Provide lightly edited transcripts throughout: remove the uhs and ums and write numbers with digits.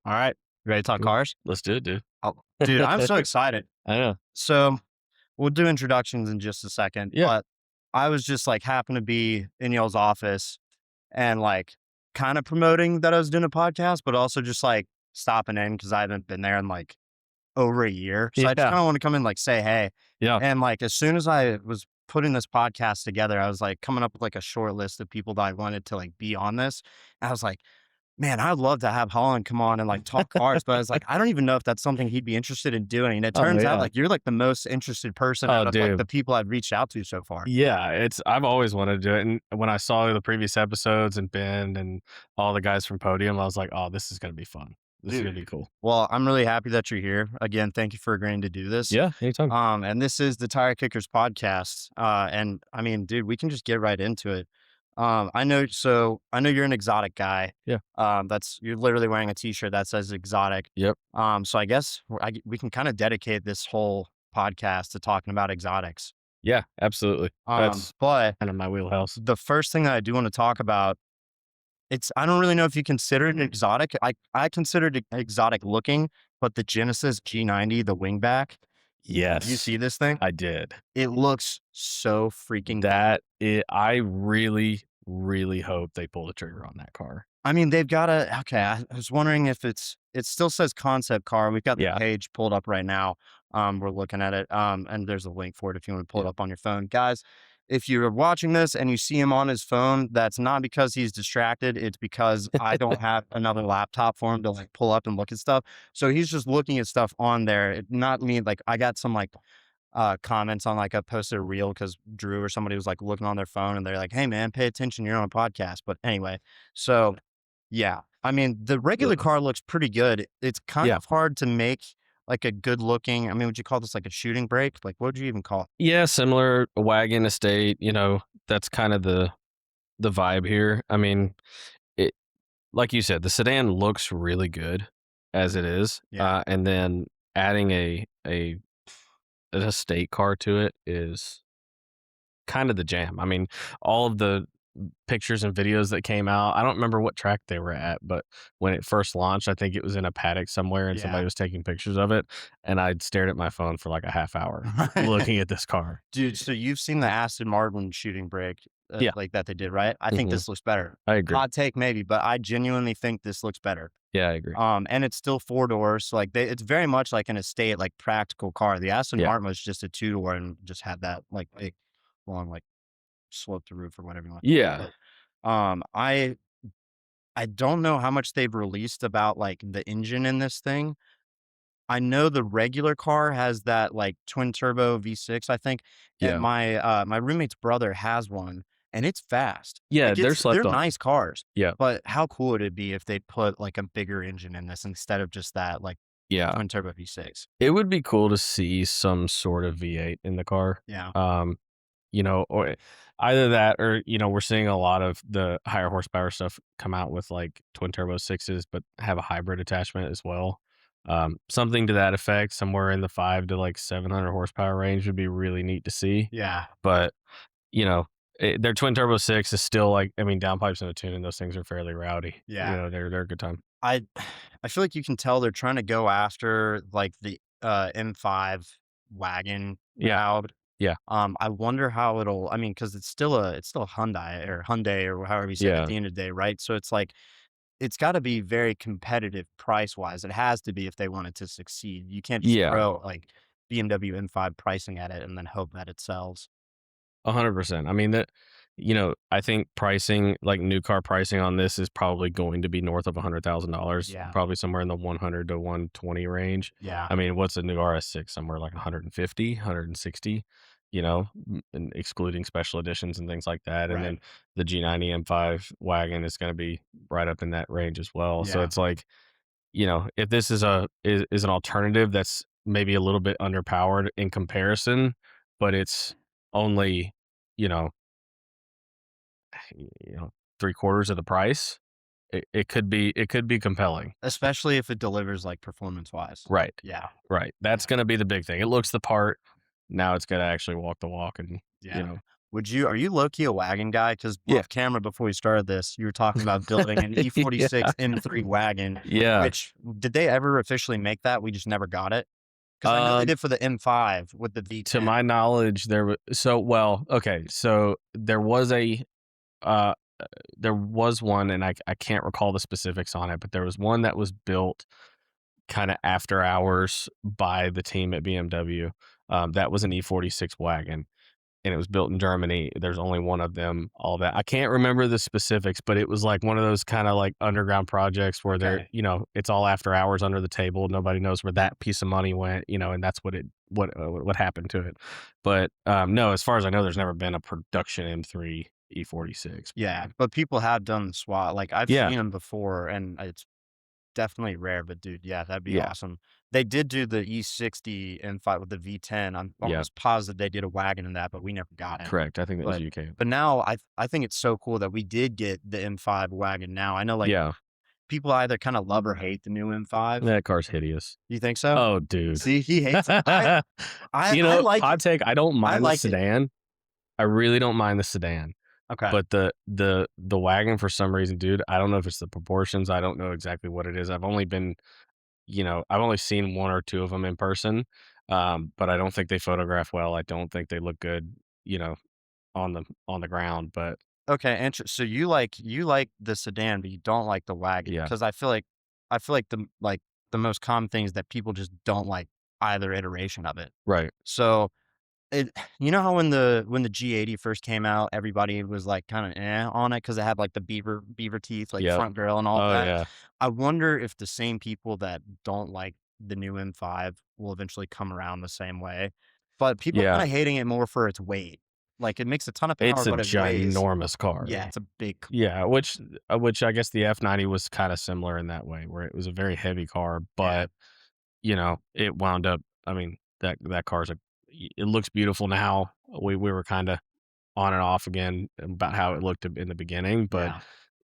All right. Ready to talk Cool. cars? Let's do it, dude. Oh, dude, I'm so excited. I know. So we'll do introductions in just a second, Yeah. but I was just like happened to be in y'all's office and like kind of promoting that I was doing a podcast, but also just like stopping in because I haven't been there in like over a year. So I just Yeah. kind of want to come in like say hey. Yeah. And like as soon as I was putting this podcast together, I was like coming up with like a short list of people that I wanted to like be on this. And I was like, man, I'd love to have Holland come on and like talk cars, but I was like, I don't even know if that's something he'd be interested in doing. And it Oh, turns out yeah. like you're like the most interested person Oh, out of like the dude. people I've reached out to so far. Yeah, I've always wanted to do it, and when I saw the previous episodes and Ben and all the guys from Podium, I was like, "Oh, this is gonna be fun. This is gonna Dude. be cool." Well, I'm really happy that you're here. Again, thank you for agreeing to do this. Yeah, anytime. And this is the Tire Kickers podcast. And I mean, dude, we can just get right into it. I know you're an exotic guy. Yeah. You're literally wearing a t-shirt that says exotic. Yep. So I guess we can kind of dedicate this whole podcast to talking about exotics. Yeah, absolutely. That's But kind of my wheelhouse. the first thing that I do want to talk about, I don't really know if you consider it exotic. I considered it exotic looking, but the Genesis G90, the wingback, you Yes, see this thing? I did. It looks so freaking good. I really, really hope they pull the trigger on that car. I mean, they've got okay. I was wondering if it still says concept car. We've got the Yeah. page pulled up right now. We're looking at it. And there's a link for it if you want to pull it Yeah. up on your phone. Guys, if you're watching this and you see him on his phone, that's not because he's distracted. It's because I don't have another laptop for him to like pull up and look at stuff. So he's just looking at stuff on there. Not me. Like I got some like comments on like a posted a reel because Drew or somebody was like looking on their phone and they're like, hey man, pay attention, you're on a podcast. But anyway, so yeah, I mean the regular car looks pretty good. It's kind Yeah. of hard to make like a good looking, I mean, would you call this like a shooting brake? Like what would you even call it? Yeah, similar wagon estate, that's kind of the vibe here. I mean, it like you said, the sedan looks really good as it is. Yeah. And then adding an estate car to it is kind of the jam. I mean, all of the pictures and videos that came out, I don't remember what track they were at, but when it first launched, I think it was in a paddock somewhere and somebody Yeah. was taking pictures of it. And I'd stared at my phone for like a half hour looking at this car. Dude, so you've seen the Aston Martin shooting brake Yeah. like that they did, right? I think Mhm. this looks better. I agree. Hot take maybe, but I genuinely think this looks better. Yeah, I agree. And it's still four doors. So like it's very much like an estate, like practical car. The Aston Yeah. Martin was just a two door and just had that like big long like slope to roof or whatever you want. Yeah. I don't know how much they've released about like the engine in this thing. I know the regular car has that like twin turbo V6, I think. And Yeah. my roommate's brother has one and it's fast. Yeah, Like they're they're slept on. nice cars. Yeah. But how cool would it be if they put like a bigger engine in this instead of just that like Yeah. twin turbo V6? It would be cool to see some sort of V8 in the car. Yeah. Or either that or, we're seeing a lot of the higher horsepower stuff come out with like twin turbo sixes, but have a hybrid attachment as well. Something to that effect, somewhere in the 5 to like 700 horsepower range would be really neat to see. Yeah. But, their twin turbo six is still like, I mean, downpipes and a tune and those things are fairly rowdy. Yeah. They're a good time. I I feel like you can tell they're trying to go after like the M5 wagon Yeah. route. Yeah. I wonder how I mean, because it's still a Hyundai or however you say it Yeah. at the end of the day, right? So it's like it's got to be very competitive price wise. It has to be if they want it to succeed. You can't just Yeah. throw like BMW M5 pricing at it and then hope that it sells. 100%. I mean I think pricing, like new car pricing on this is probably going to be north of $100,000. Yeah. Probably somewhere in the 100 to 120 range. Yeah. I mean, what's a new RS6? Somewhere like 150, 160, and excluding special editions and things like that. And Right. then the G90 M5 wagon is going to be right up in that range as well. So Yeah. it's like, if this is is an alternative that's maybe a little bit underpowered in comparison, but it's only, you know, you know, 3/4 of the price, it could be compelling. Especially if it delivers like performance wise. Right. Yeah. Right. That's gonna be the big thing. It looks the part. Now it's gotta actually walk the walk and, Yeah. Are you low key a wagon guy? Because Yeah. off camera before we started this, you were talking about building an Yeah. E46 M3 wagon, Yeah. which did they ever officially make that? We just never got it? Because I know they Um, did for the M5 with the to V10. my knowledge, okay, so uh, there was one, and I can't recall the specifics on it, but there was one that was built kind of after hours by the team at BMW. That was an E46 wagon, and it was built in Germany. There's only one of them, all that. I can't remember the specifics, but it was like one of those kind of like underground projects where Okay. it's all after hours under the table. Nobody knows where that piece of money went, and that's what happened to it. But no, as far as I know, there's never been a production M3 E46. Yeah, but people have done the SWAT. Like, I've Yeah, seen them before, and it's definitely rare, but dude, yeah, that'd be yeah, awesome. They did do the E60 M5 with the V10. I'm yeah. almost positive they did a wagon in that, but we never got it. Correct. I think that was But UK. now I think it's so cool that we did get the M5 wagon now. I know, like, Yeah, people either kinda love or hate the new M5. that car's hideous. You think so? Oh, dude. See, he hates it. I like Hot it. take. I don't I mind the like it. sedan. I really don't mind the sedan. Okay. But the wagon for some reason, dude, I don't know if it's the proportions. I don't know exactly what it is. I've only seen one or two of them in person, but I don't think they photograph well. I don't think they look good, you know, on the ground. But Okay, so you like the sedan, but you don't like the wagon yeah, because I feel like the most common thing is that people just don't like either iteration of it. right. So it you know how when the G80 first came out, everybody was like kind of on it because it had like the beaver teeth, like Yep. front grill and all Oh that. yeah. I wonder if the same people that don't like the new M5 will eventually come around the same way. But people are Yeah. kind of hating it more for its weight. Like it makes a ton of It's power, a but it weighs. ginormous car. Yeah, it's a big. Yeah, which I guess the F90 was kind of similar in that way, where it was a very heavy car, Yeah. but it wound up. I mean, that car's it looks beautiful now. We were kind of on and off again about how it looked in the beginning, but Yeah.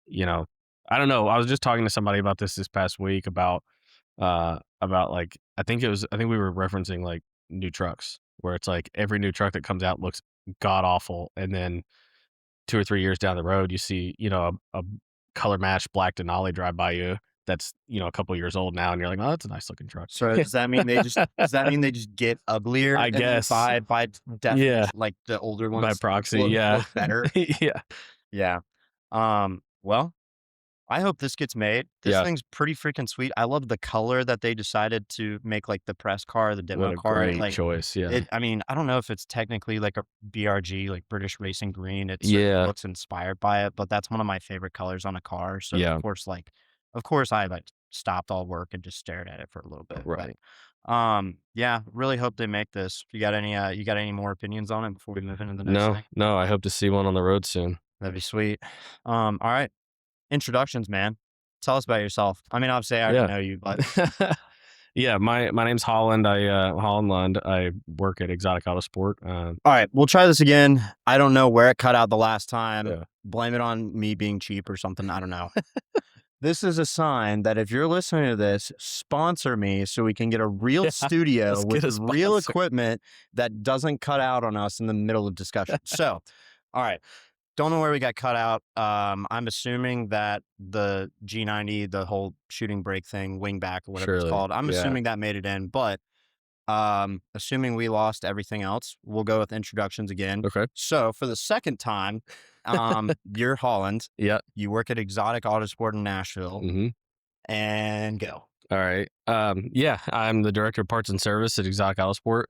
you know, I don't know. I was just talking to somebody about this past week about like I think we were referencing like new trucks where it's like every new truck that comes out looks god awful, and then 2 or 3 years down the road, you see, a color matched black Denali drive by you that's, a couple years old now, and you're like, "Oh, that's a nice looking truck." So does that mean they just get uglier I and then guess. by Yeah, definition, like the older by ones proxy, yeah. look better? Yeah. Yeah. Well, I hope this gets made. This Yeah. thing's pretty freaking sweet. I love the color that they decided to make like the press car, the What demo a car. great choice, yeah. I mean, I don't know if it's technically like a BRG, like British Racing Green. It certainly Yeah, looks inspired by it, but that's one of my favorite colors on a car. So yeah, of course I like stopped all work and just stared at it for a little bit. But right. yeah, really hope they make this. You got any more opinions on it before we move into the next No, thing? no, I hope to see one on the road soon. That'd be sweet. All right. Introductions, man. Tell us about yourself. I mean, obviously, I already Yeah. know you, but Yeah, my name's Holland. Holland Lund. I work at Exotic Autosport. all right, we'll try this again. I don't know where it cut out the last time. Yeah. Blame it on me being cheap or something. I don't know. This is a sign that if you're listening to this, sponsor me so we can get a real Yeah, studio let's with get a real sponsor. equipment that doesn't cut out on us in the middle of discussion. So, all right. Don't know where we got cut out. I'm assuming that the G90, the whole shooting brake thing, wingback or whatever it's Surely. called, I'm Yeah. assuming that made it in. But assuming we lost everything else, we'll go with introductions again. Okay. So for the second time, you're Holland. Yeah. You work at Exotic Autosport in Nashville, Mhm. and go. All right. Yeah, I'm the director of parts and service at Exotic Autosport.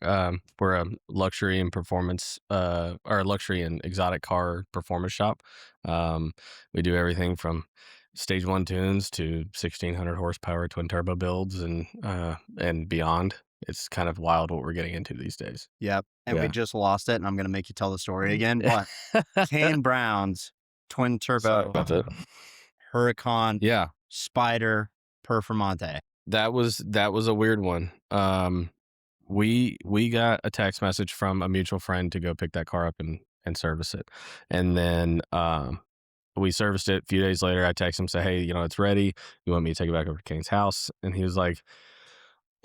We're a luxury and performance, or luxury and exotic car performance shop. We do everything from stage one tunes to 1600 horsepower twin turbo builds and beyond. It's kind of wild what we're getting into these days. Yep. And we Yeah. just lost it, and I'm gonna make you tell the story again. But Kane Brown's twin Sorry turbo about that. Huracan Yeah, Spider Performante. that was a weird one. We got a text message from a mutual friend to go pick that car up and service it, and then we serviced it. A few days later, I text him, say, "Hey, it's ready. You want me to take it back over to Kane's house?" And he was like,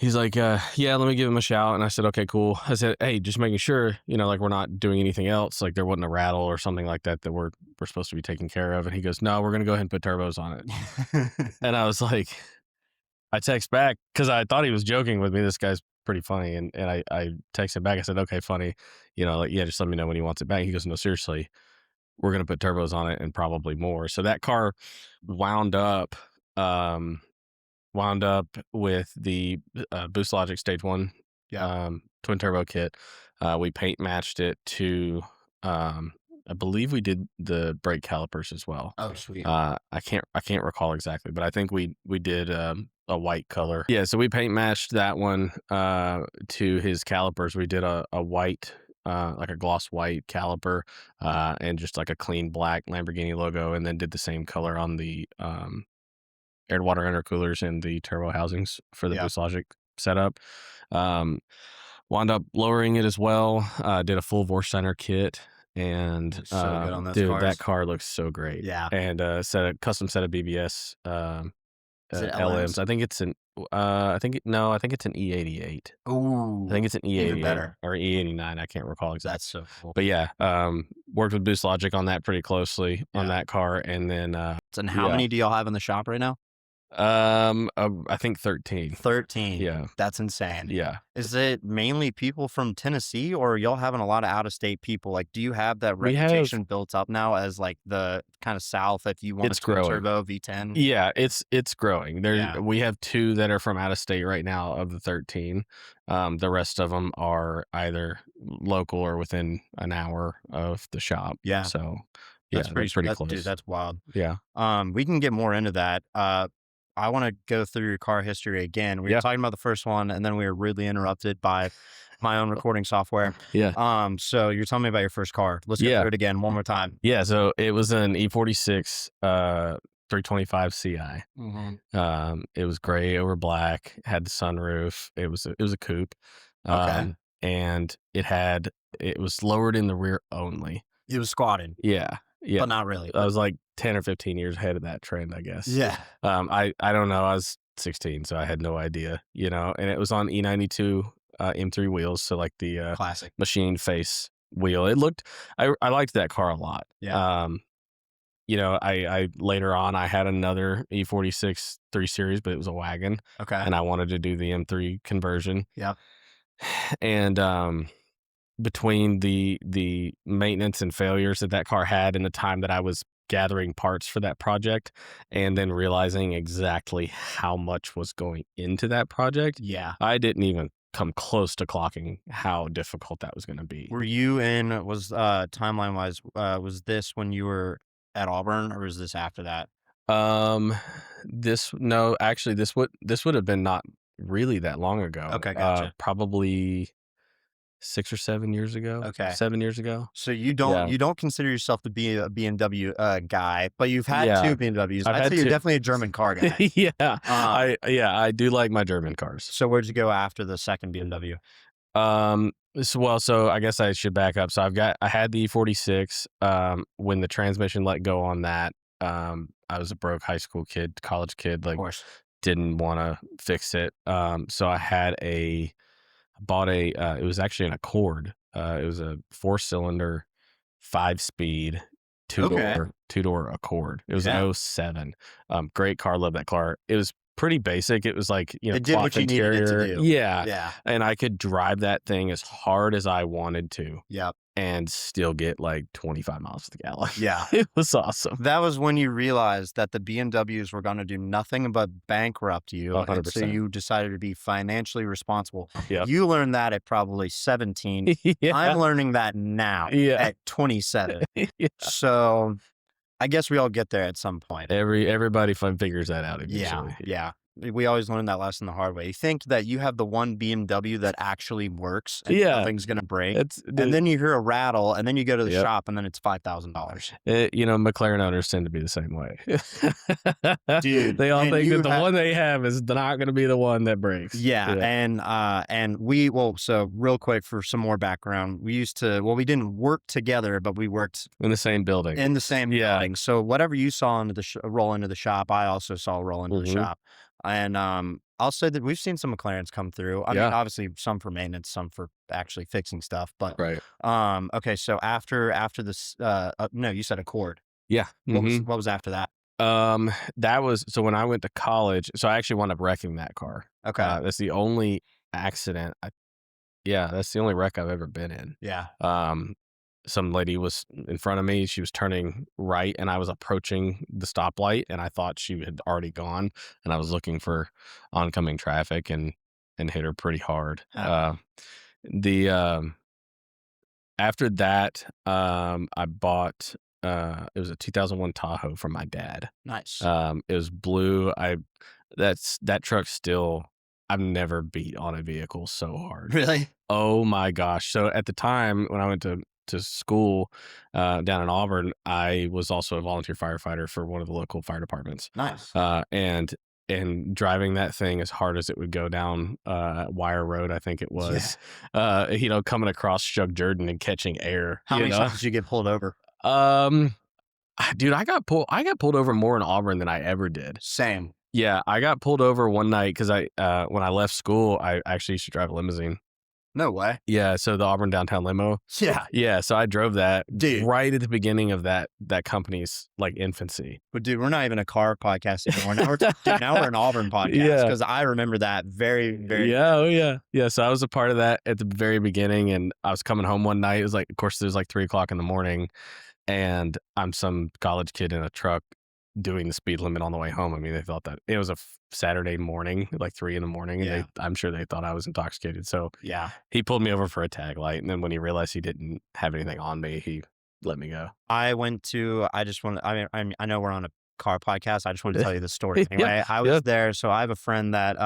He's like, yeah, let me give him a shout. And I said, okay, cool. I said, hey, just making sure, like we're not doing anything else. Like there wasn't a rattle or something like that we're supposed to be taking care of. And he goes, no, we're going to go ahead and put turbos on it. And I was like, I text back because I thought he was joking with me. This guy's pretty funny. And I texted back. I said, okay, funny. Like, yeah, just let me know when he wants it back. He goes, no, seriously, we're going to put turbos on it and probably more. So that car wound up with the Boost Logic Stage 1 twin turbo kit. We paint matched it to I believe we did the brake calipers as well. Oh, sweet. I can't recall exactly, but I think we did a white color. Yeah, so we paint matched that one to his calipers. We did a white like a gloss white caliper and just like a clean black Lamborghini logo, and then did the same color on the air to water intercoolers and the turbo housings for the Boost Logic setup. Wound up lowering it as well. Did a full Vorsteiner kit, and so good on those dude, cars. that car looks so great. Yeah. And custom set of BBS Is it LMs. I think it's an I think it's an E88. Ooh, I think it's an E88 better. or E89. I can't recall exactly. That's so cool. But yeah, worked with Boost Logic on that pretty closely on that car, and then and how many do y'all have in the shop right now? I think 13. 13. Yeah. That's insane. Yeah. Is it mainly people from Tennessee, or are y'all having a lot of out-of-state people? Like, do you have that reputation built up now as like the kind of South if you want a turbo V10? Yeah, it's growing. We have 2 that are from out of state right now of the 13. The rest of them are either local or within an hour of the shop. Yeah. So that's pretty close. Dude, that's wild. Yeah. We can get more into that. I want to go through your car history again. We were talking about the first one, and then we were rudely interrupted by my own recording software. Yeah. So you're telling me about your first car. Let's go through it again one more time. Yeah. So it was an E46 325 CI. Mm-hmm. It was gray over black, had the sunroof. It was a coupe. And it was lowered in the rear only. It was squatted. Yeah. Yeah. But not really. I was like 10 or 15 years ahead of that trend, I guess. Yeah. I don't know. I was 16, so I had no idea, and it was on E92 M3 wheels. So like the classic machine face wheel. It looked, I liked that car a lot. Yeah. I later on, I had another E46 3 Series, but it was a wagon. Okay. And I wanted to do the M3 conversion. Yeah. And, between the maintenance and failures that car had in the time that I was gathering parts for that project, and then realizing exactly how much was going into that project, I didn't even come close to clocking how difficult that was going to be. Were you timeline wise, was this when you were at Auburn, or was this after that? This would have been not really that long ago. Okay, gotcha. Probably 6 or 7 years ago. Okay. 7 years ago. So you don't consider yourself to be a BMW guy, but you've had 2 BMWs. I'd say you're definitely a German car guy. Yeah. I do like my German cars. So where'd you go after the second BMW? So I guess I should back up. So I had the E46. When the transmission let go on that, I was a broke high school kid, college kid, like didn't want to fix it. So I bought it was actually an Accord. It was a 4-cylinder, 5-speed, two-door Accord. It was an 07. Great car. Love that car. It was pretty basic. It was like, it did what you needed it to do. Yeah. And I could drive that thing as hard as I wanted to. Yep. And still get like 25 miles to the gallon. Yeah. It was awesome. That was when you realized that the BMWs were going to do nothing but bankrupt you. 100%. And so you decided to be financially responsible. Yep. You learned that at probably 17. I'm learning that now at 27. So I guess we all get there at some point. Everybody figures that out eventually. Yeah. We always learn that lesson the hard way. You think that you have the one BMW that actually works and nothing's going to break. And then you hear a rattle, and then you go to the shop, and then it's $5,000. McLaren owners tend to be the same way. Dude. They all think that the one they have is not going to be the one that breaks. Yeah. So real quick for some more background, we didn't work together, but we worked in the same building. Building. So whatever you saw roll into the shop, I also saw roll into the shop. And I'll say that we've seen some McLarens come through. I mean, Yeah. obviously some for maintenance, some for actually fixing stuff. But Right. okay, so after this, no, you said Accord. Yeah. What was after that? That was so when I went to college. So I actually wound up wrecking that car. Okay, That's the only accident. Yeah, that's the only wreck I've ever been in. yeah, Some lady was in front of me. She was turning right, and I was approaching the stoplight, and I thought she had already gone, and I was looking for oncoming traffic and hit her pretty hard. yeah. The After that, I bought it was a 2001 Tahoe from my dad. Nice. It was blue. That truck still. I've never beat on a vehicle so hard. Really? Oh my gosh! So at the time when I went to school down in Auburn, I was also a volunteer firefighter for one of the local fire departments. Nice. And driving that thing as hard as it would go down Wire Road, I think it was, coming across Shug Jordan and catching air. How many times did you get pulled over? Dude, I got pulled over more in Auburn than I ever did. Same. Yeah, I got pulled over one night because when I left school, I actually used to drive a limousine. No way. Yeah, so the Auburn downtown limo. Yeah. Yeah, so I drove that Dude. right at the beginning of that company's like infancy. But dude, we're not even a car podcast anymore. Now we're an Auburn podcast Yeah. because I remember that very, very. Yeah, oh yeah. Yeah, so I was a part of that at the very beginning, and I was coming home one night. It was like, of course, it was like 3:00 in the morning, and I'm some college kid in a truck doing the speed limit on the way home. I mean, they thought that it was a Saturday morning, like 3 a.m, and Yeah. I'm sure they thought I was intoxicated. So Yeah. he pulled me over for a tag light, and then when he realized he didn't have anything on me, he let me go. I know we're on a car podcast. I just want to tell you the story. Yeah, Anyway, I was yeah. there. So I have a friend that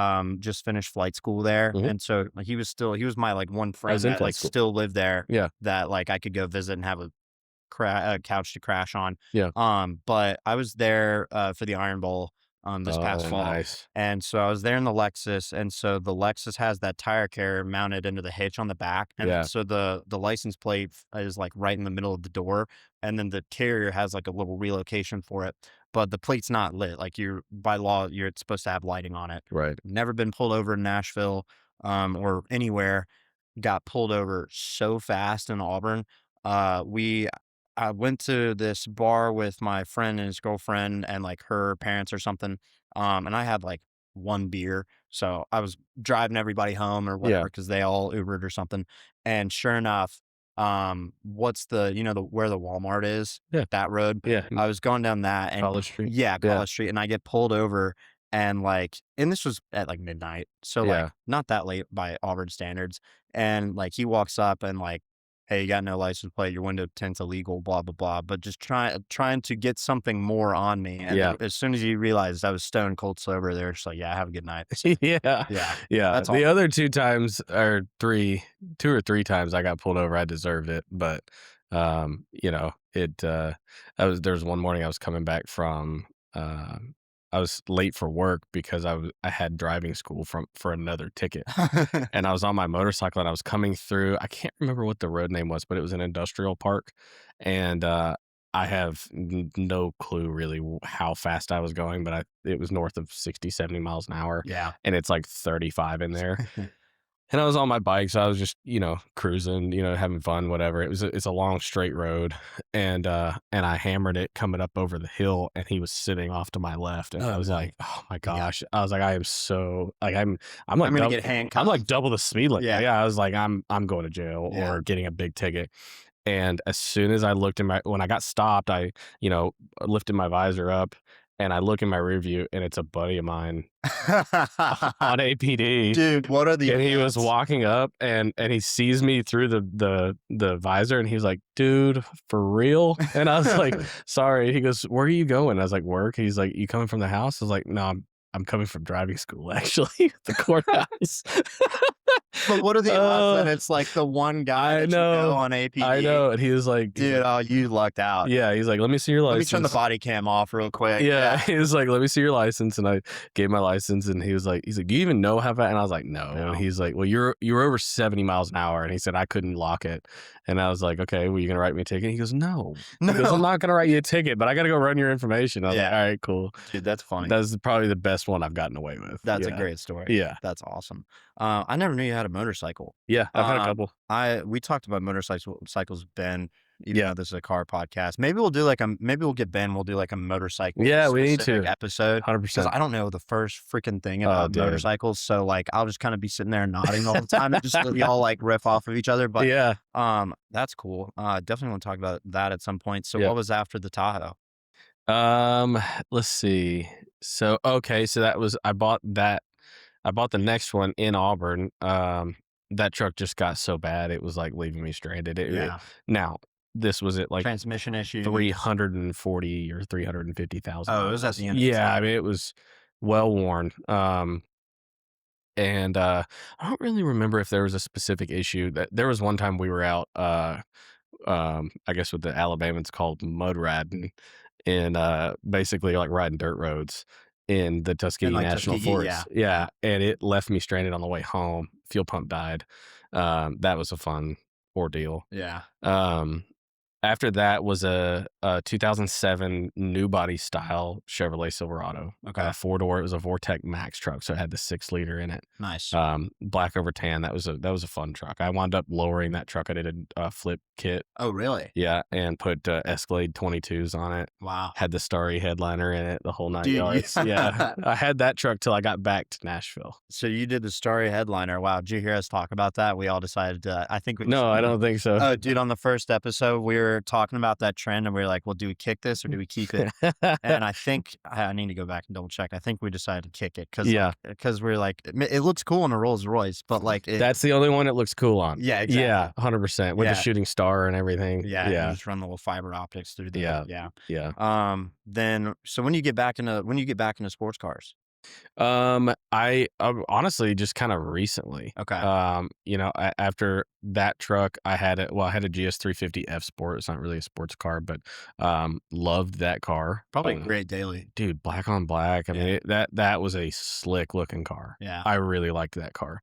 just finished flight school there. Mhm. And so he was my like one friend was in that flight like school. still lived there. Yeah. That like I could go visit and have a couch to crash on. Yeah. But I was there for the Iron Bowl this past fall. Nice. And so I was there in the Lexus, and so the Lexus has that tire carrier mounted into the hitch on the back, and Yeah. so the license plate is like right in the middle of the door, and then the carrier has like a little relocation for it, but the plate's not lit. Like by law, you're supposed to have lighting on it. Right. Never been pulled over in Nashville or anywhere. Got pulled over so fast in Auburn. I went to this bar with my friend and his girlfriend and like her parents or something. And I had like one beer. So I was driving everybody home or Yeah. whatever because they all Ubered or something. And sure enough, what's where the Walmart is? Yeah. That road. Yeah. I was going down that and College Street. yeah, Yeah. College Street, and I get pulled over and this was at like midnight. So Yeah. like not that late by Auburn standards. And like he walks up and like, hey, you got no license plate, your window tint's illegal, blah, blah, blah. But just trying to get something more on me. And Yeah. as soon as he realized I was stone cold sober, they were just like, yeah, have a good night. Yeah. Yeah. Yeah. That's The all. other 2 times or 2 or 3 times I got pulled over, I deserved it. But there was one morning I was coming back from I was late for work because I had driving school for another ticket. And I was on my motorcycle and I was coming through. I can't remember what the road name was, but it was an industrial park. And I have no clue really how fast I was going, but it was north of 60, 70 miles an hour. Yeah. And it's like 35 in there. And I was on my bike, so I was just, cruising, having fun, whatever. It's a long straight road, and I hammered it coming up over the hill, and he was sitting off to my left, and I was like, oh my gosh, I was like, I am so like I'm like I'm gonna get handcuffed. I'm like double the speed limit. Yeah. Yeah, I was like, I'm going to jail or getting a big ticket. And as soon as I looked when I got stopped, I lifted my visor up. And I look in my rear view, and it's a buddy of mine on APD. Dude, what are the And he was odds? walking up, and he sees me through the visor, and he was like, "Dude, for real?" And I was like, "Sorry." He goes, "Where are you going?" I was like, "Work." He's like, "You coming from the house?" I was like, "No, I'm coming from driving school, actually, the courthouse." But what are the odds that it's like the one guy I that know. you know on APD? I know. And he was like, Dude, oh, you lucked out. yeah, he's like, "Let me see your Let me license." turn the body cam off real quick. Yeah, he was like, "Let me see your license," and I gave my license, and he was like, "Do you even know how fast?" And I was like, "No." And he's like, "Well, you're over 70 miles an hour," and he said I couldn't lock it, and I was like, "Okay, well, you gonna write me a ticket?" And he goes, "No." He goes, "I'm not gonna write you a ticket, but I gotta go run your information." I was like, Yeah. "All right, cool." Dude, that's funny. That's probably the best best one I've gotten away with. That's a Yeah. great story. Yeah. That's awesome. I never knew you had a motorcycle. Yeah. I've had a couple. We talked about motorcycles, Ben, even Yeah. though this is a car podcast. Maybe we'll get Ben, we'll do like a motorcycle Yeah, we need specific to. episode. Because 100%. I don't know the first freaking thing about dude. motorcycles. So like I'll just kind of be sitting there nodding all the time and just let y'all like riff off of each other. But Yeah. that's cool. Definitely want to talk about that at some point. So Yeah. what was after the Tahoe? Let's see. So that was I bought the next one in Auburn. That truck just got so bad it was like leaving me stranded. Now this was at like Transmission issue. 340 or 350,000. Oh, it was at the end. Yeah, I mean it was well worn. And I don't really remember if there was a specific issue. That there was one time we were out I guess what the Alabamans called mud riding, and basically like riding dirt roads in the Tuskegee like National Tuskegee, Forest. Yeah, and it left me stranded on the way home. Fuel pump died. That was a fun ordeal. Yeah. After that was a 2007 new body style Chevrolet Silverado. Okay. 4-door. It was a Vortec Max truck, so it had the 6-liter in it. Nice. Black over tan. That was a fun truck. I wound up lowering that truck. I did a flip kit. Oh, really? Yeah, and put Escalade 22s on it. Wow. Had the Starry headliner in it, the whole 9 Dude, yards. Yeah, I had that truck till I got back to Nashville. So you did the Starry headliner. Wow. Did you hear us talk about that? We all decided I think we No, I don't think so. Oh, dude, on the first episode, we were talking about that trend and we were like, well, do we kick this or do we keep it? And I think I need to go back and double check. I think we decided to kick it because we're like, it looks cool in a Rolls Royce, but like that's the only one it looks cool on. Yeah, exactly. Yeah, 100% with the shooting star and everything. Yeah, you just run the little fiber optics through the yeah. Then so when you get back into sports cars? I honestly just kind of recently. Okay. After that truck, I had a GS 350 F Sport. It's not really a sports car, but loved that car. Probably a great daily, dude. Black on black. I mean, that was a slick looking car. Yeah, I really liked that car.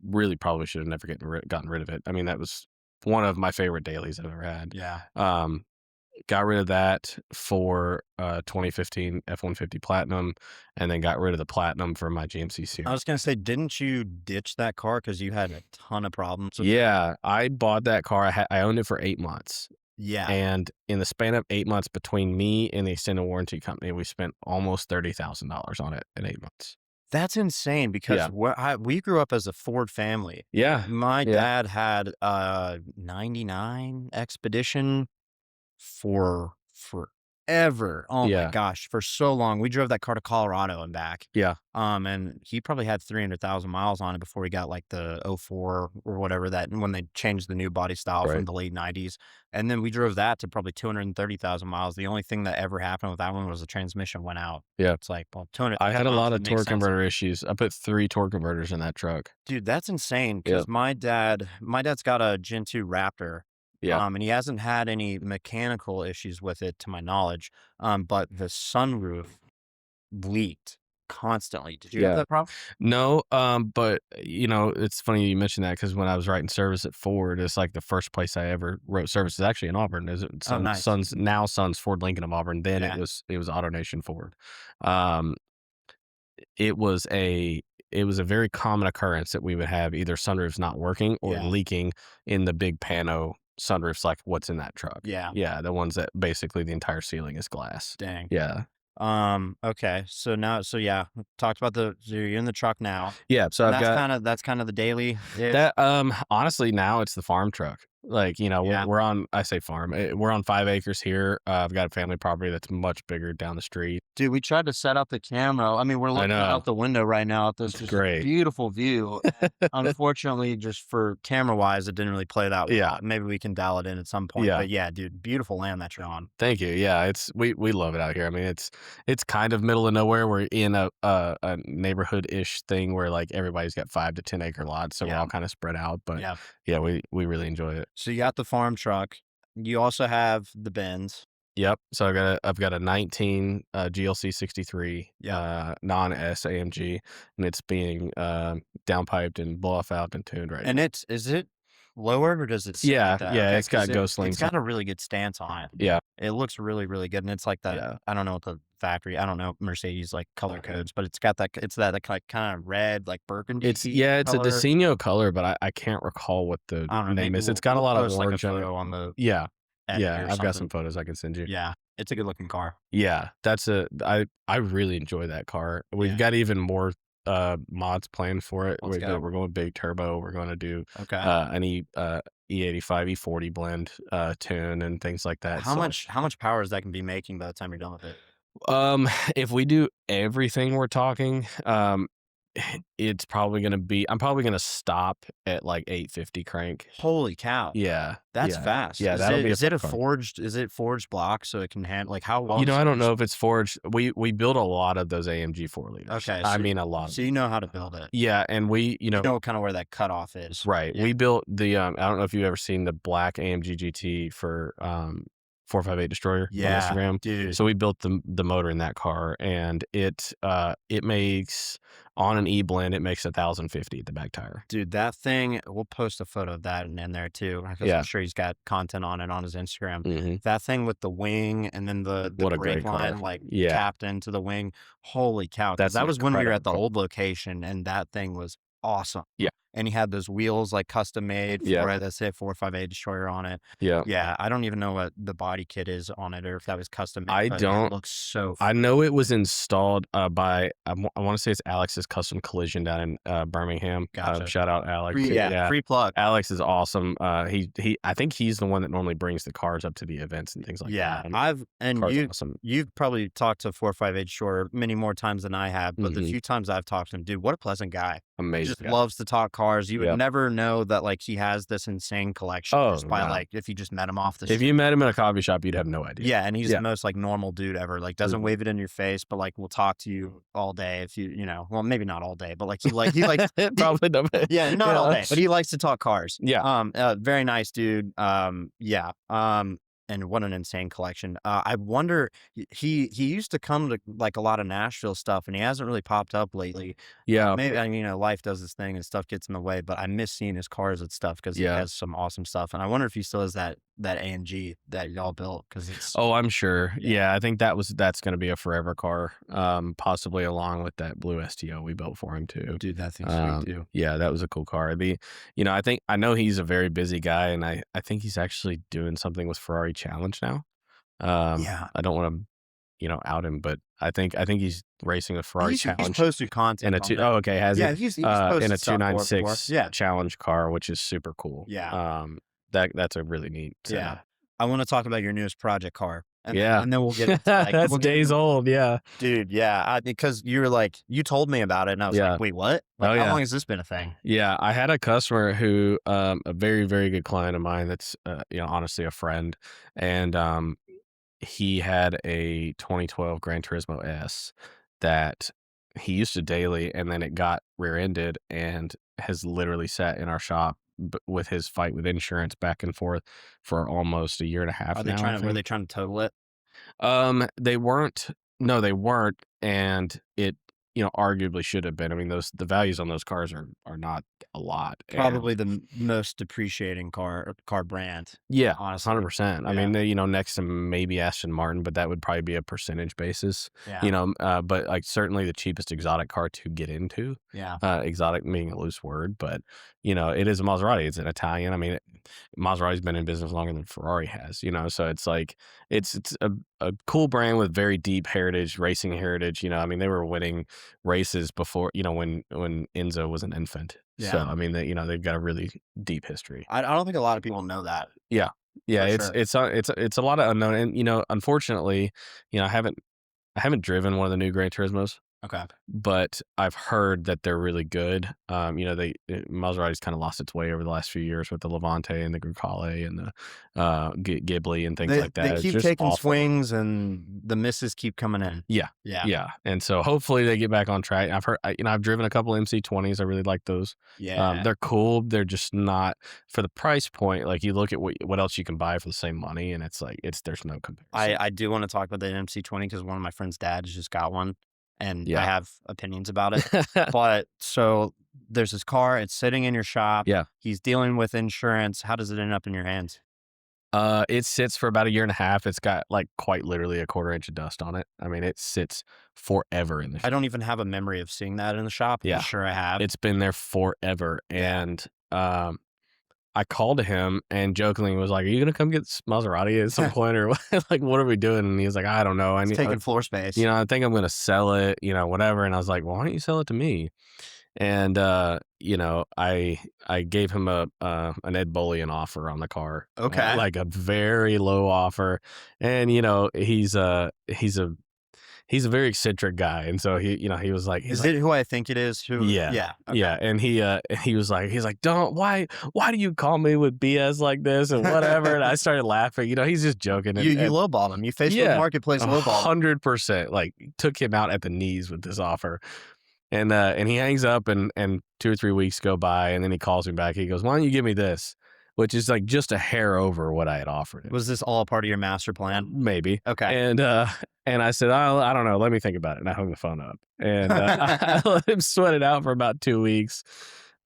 Really probably should have never gotten rid of it. I mean, that was one of my favorite dailies I've ever had. Yeah. Got rid of that for 2015 F-150 Platinum, and then got rid of the Platinum for my GMC Series. I was going to say, didn't you ditch that car because you had a ton of problems with it? I bought that car. I owned it for 8 months. Yeah. And in the span of 8 months between me and the extended warranty company, we spent almost $30,000 on it in 8 months. That's insane because we grew up as a Ford family. Yeah. My dad had a 99 Expedition for forever. Oh my gosh, for so long. We drove that car to Colorado and back. Yeah. And he probably had 300,000 miles on it before he got like the 04 or whatever that, when they changed the new body style from the late 90s. And then we drove that to probably 230,000 miles. The only thing that ever happened with that one was the transmission went out. Yeah. It's like, well, 200. I had a lot of torque converter issues. I put 3 torque converters in that truck. Dude, that's insane because my dad's got a Gen 2 Raptor. Yeah. And he hasn't had any mechanical issues with it to my knowledge. But the sunroof leaked constantly. Did you have that problem? No. But it's funny you mentioned that because when I was writing service at Ford, it's like the first place I ever wrote service is actually in Auburn. Is it nice. Son's Ford Lincoln of Auburn. Then it was AutoNation Ford. It was a very common occurrence that we would have either sunroofs not working or leaking in the big pano sunroofs, like what's in that truck. Yeah, the ones that basically the entire ceiling is glass. Dang. Yeah. Okay. So talked about you're in the truck now. Yeah. So that's kind of the daily. That honestly now it's the farm truck. Like, we're on, I say farm, we're on 5 acres here. I've got a family property that's much bigger down the street. Dude, we tried to set up the camera. I mean, we're looking out the window right now at this great, beautiful view. Unfortunately, just for camera wise, it didn't really play that well. Yeah. Maybe we can dial it in at some point. Yeah. But yeah, dude, beautiful land that you're on. Thank you. Yeah. We love it out here. I mean, it's kind of middle of nowhere. We're in a neighborhood-ish thing where like everybody's got 5 to 10 acre lots. So we're all kind of spread out, but we really enjoy it. So you got the farm truck. You also have the Benz. Yep. So I've got a 19 GLC 63 non-S AMG, and it's being downpiped and blow off valve and tuned right now. And is it lowered or does it? It's got ghost slings. It's got a really good stance on it. Yeah. It looks really, really good, and it's like that. I don't know what the factory. I don't know Mercedes like color codes, but it's got that like kind of red, like burgundy It's a color. Designo color, but I can't recall what the I don't know. name Maybe is. It's got a we'll lot of post like a orange on it. photo on the Yeah. edit Yeah, or I've got some something. photos I can send you. Yeah, it's a good looking car. Yeah, I really enjoy that car. We've Yeah. got even more mods planned for it. Let's go. We're going big turbo. We're going to do Okay. an E85 E40 blend tune and things like that. How much power is that can be making by the time you're done with it? If we do everything we're talking, it's probably going to be I'm probably going to stop at like 850 crank. Holy cow. Yeah. That's yeah. fast. Yeah, Is it a fun car. forged block so it can handle like how long? I don't know if it's forged. We build a lot of those AMG 4 liters. Okay, I so- mean a lot. So you know how to build it. Yeah, and we You know kind of where that cutoff is. right. Yeah. We built the I don't know if you've ever seen the black AMG GT for 458 Destroyer Yeah, on Instagram. dude. So we built the motor in that car, and it makes on an E blend it makes 1,050 at the back tire. Dude, that thing, we'll post a photo of that in there too. Because Yeah. I'm sure he's got content on it on his Instagram. hmm That thing with the wing and then the What a brake great car. line like Yeah. tapped into the wing. Holy cow. 'Cause That's that an was when we were at the incredible old location and that thing was awesome. Yeah. And he had those wheels like custom made Yeah. for that's it 458 Destroyer on it. Yeah. Yeah, I don't even know what the body kit is on it or if that was custom made. I but don't- It looks so. I know it was installed by I want to say it's Alex's Custom Collision down in Birmingham. Gotcha. Shout out Alex. Free plug. Alex is awesome. He I think he's the one that normally brings the cars up to the events and things like Yeah, that. Car's awesome. you've probably talked to 458 Shore many more times than I have, but the Mhm. few times I've talked to him, dude, what a pleasant guy. Amazing. Just guy. loves to talk cars. You would Yep. never know that like he has this insane collection Oh, just by no. like if you just met him off the If street. you met him in a coffee shop, you'd have no idea. Yeah, and he's Yeah. the most like normal dude ever. Like doesn't Mhm. wave it in your face, but like will talk to you all day if you know. Well, maybe not all day, but like he like Probably the yeah, not all day, but he likes to talk cars. Yeah. Very nice dude. Yeah. And what an insane collection. I wonder he used to come to like a lot of Nashville stuff, and he hasn't really popped up lately. Yeah. Maybe I mean, life does this thing and stuff gets in the way, but I miss seeing his cars and stuff because he Yeah. has some awesome stuff. And I wonder if he still has that AMG that y'all built because it's Oh, I'm sure. Yeah. Yeah, I think that's going to be a forever car, possibly along with that blue STO we built for him too. dude, that thing's Um, sweet too. Yeah, that was a cool car. I know he's a very busy guy, and I think he's actually doing something with Ferrari Challenge now. Yeah. I don't want to, out him, but I think he's racing with Ferrari He's Challenge posted content. in a on two. that. Oh, okay, has yeah, it? he's In posted a stuff for it before. 296 Yeah, Challenge car, which is super cool. Yeah. That's a really neat yeah. setup. I want to talk about your newest project car. And Yeah. and then we'll get into, like, That's we'll get days into- old. Yeah. dude. Yeah, because you were like, you told me about it, and I was Yeah. like, wait, what? Like, Oh, how yeah. long has this been a thing? Yeah, I had a customer who, a very, very good client of mine that's, honestly a friend. And he had a 2012 Gran Turismo S that he used to daily, and then it got rear-ended and has literally sat in our shop with his fight with insurance back and forth for almost a year and a half Are they now. I trying to? Were think. they trying to total it? They weren't. No, they weren't, and it, arguably should have been. I mean, the values on those cars are not a lot. and- Probably the most depreciating car brand. yeah, honestly. 100%. I Yeah. mean, next to maybe Aston Martin, but that would probably be a percentage basis. Yeah, But like certainly the cheapest exotic car to get into. yeah. Exotic being a loose word, but it is a Maserati. It's an Italian. I mean, Maserati's been in business longer than Ferrari has. So it's like it's a cool brand with very deep heritage, racing heritage. I mean, they were winning races before when Enzo was an infant. So Yeah. I mean, they've got a really deep history. I don't think a lot of people know that. Yeah, For it's a lot of unknown, and unfortunately, I haven't driven one of the new Gran Turismos, Okay. but I've heard that they're really good. Maserati's kind of lost its way over the last few years with the Levante and the Grecale and the Ghibli and things like that. They It's keep just taking awful. swings, and the misses keep coming in. Yeah. Yeah, Yeah, and so hopefully they get back on track. I've heard, I've driven a couple MC20s. I really like those. yeah. They're cool. They're just not for the price point. Like you look at what else you can buy for the same money, and it's like there's no comparison. I do want to talk about the MC20 because one of my friend's dads just got one, and I Yeah. have opinions about it. But so there's this car. It's sitting in your shop. Yeah. He's dealing with insurance. How does it end up in your hands? It sits for about a year and a half. It's got like quite literally a quarter inch of dust on it. I mean, it sits forever in the I shop. don't even have a memory of seeing that in the shop. Yeah. I'm sure I have. It's been there forever. And I called him and jokingly was like, "Are you gonna come get this Maserati at some point, or what? Like, what are we doing?" And he was like, "I don't know. It's taking floor space. I think I'm gonna sell it, whatever." And I was like, "Well, why don't you sell it to me?" And I gave him an Ed Bullion offer on the car, Okay. like a very low offer, and he's a very eccentric guy, and so he was like, Is it who I think it is? Who? yeah, Yeah. Okay. yeah, and he's like, "Don't, why do you call me with BS like this and whatever?" And I started laughing. He's just joking. You lowballed him. You Facebook Marketplace lowballed him. 100%. Like, took him out at the knees with this offer. And he hangs up, and 2 or 3 weeks go by, and then he calls me back. He goes, "Why don't you give me this?" Which is like just a hair over what I had offered him. Was this all a part of your master plan? Maybe. Okay. And I said, I don't know. Let me think about it. And I hung the phone up. And I let him sweat it out for about 2 weeks.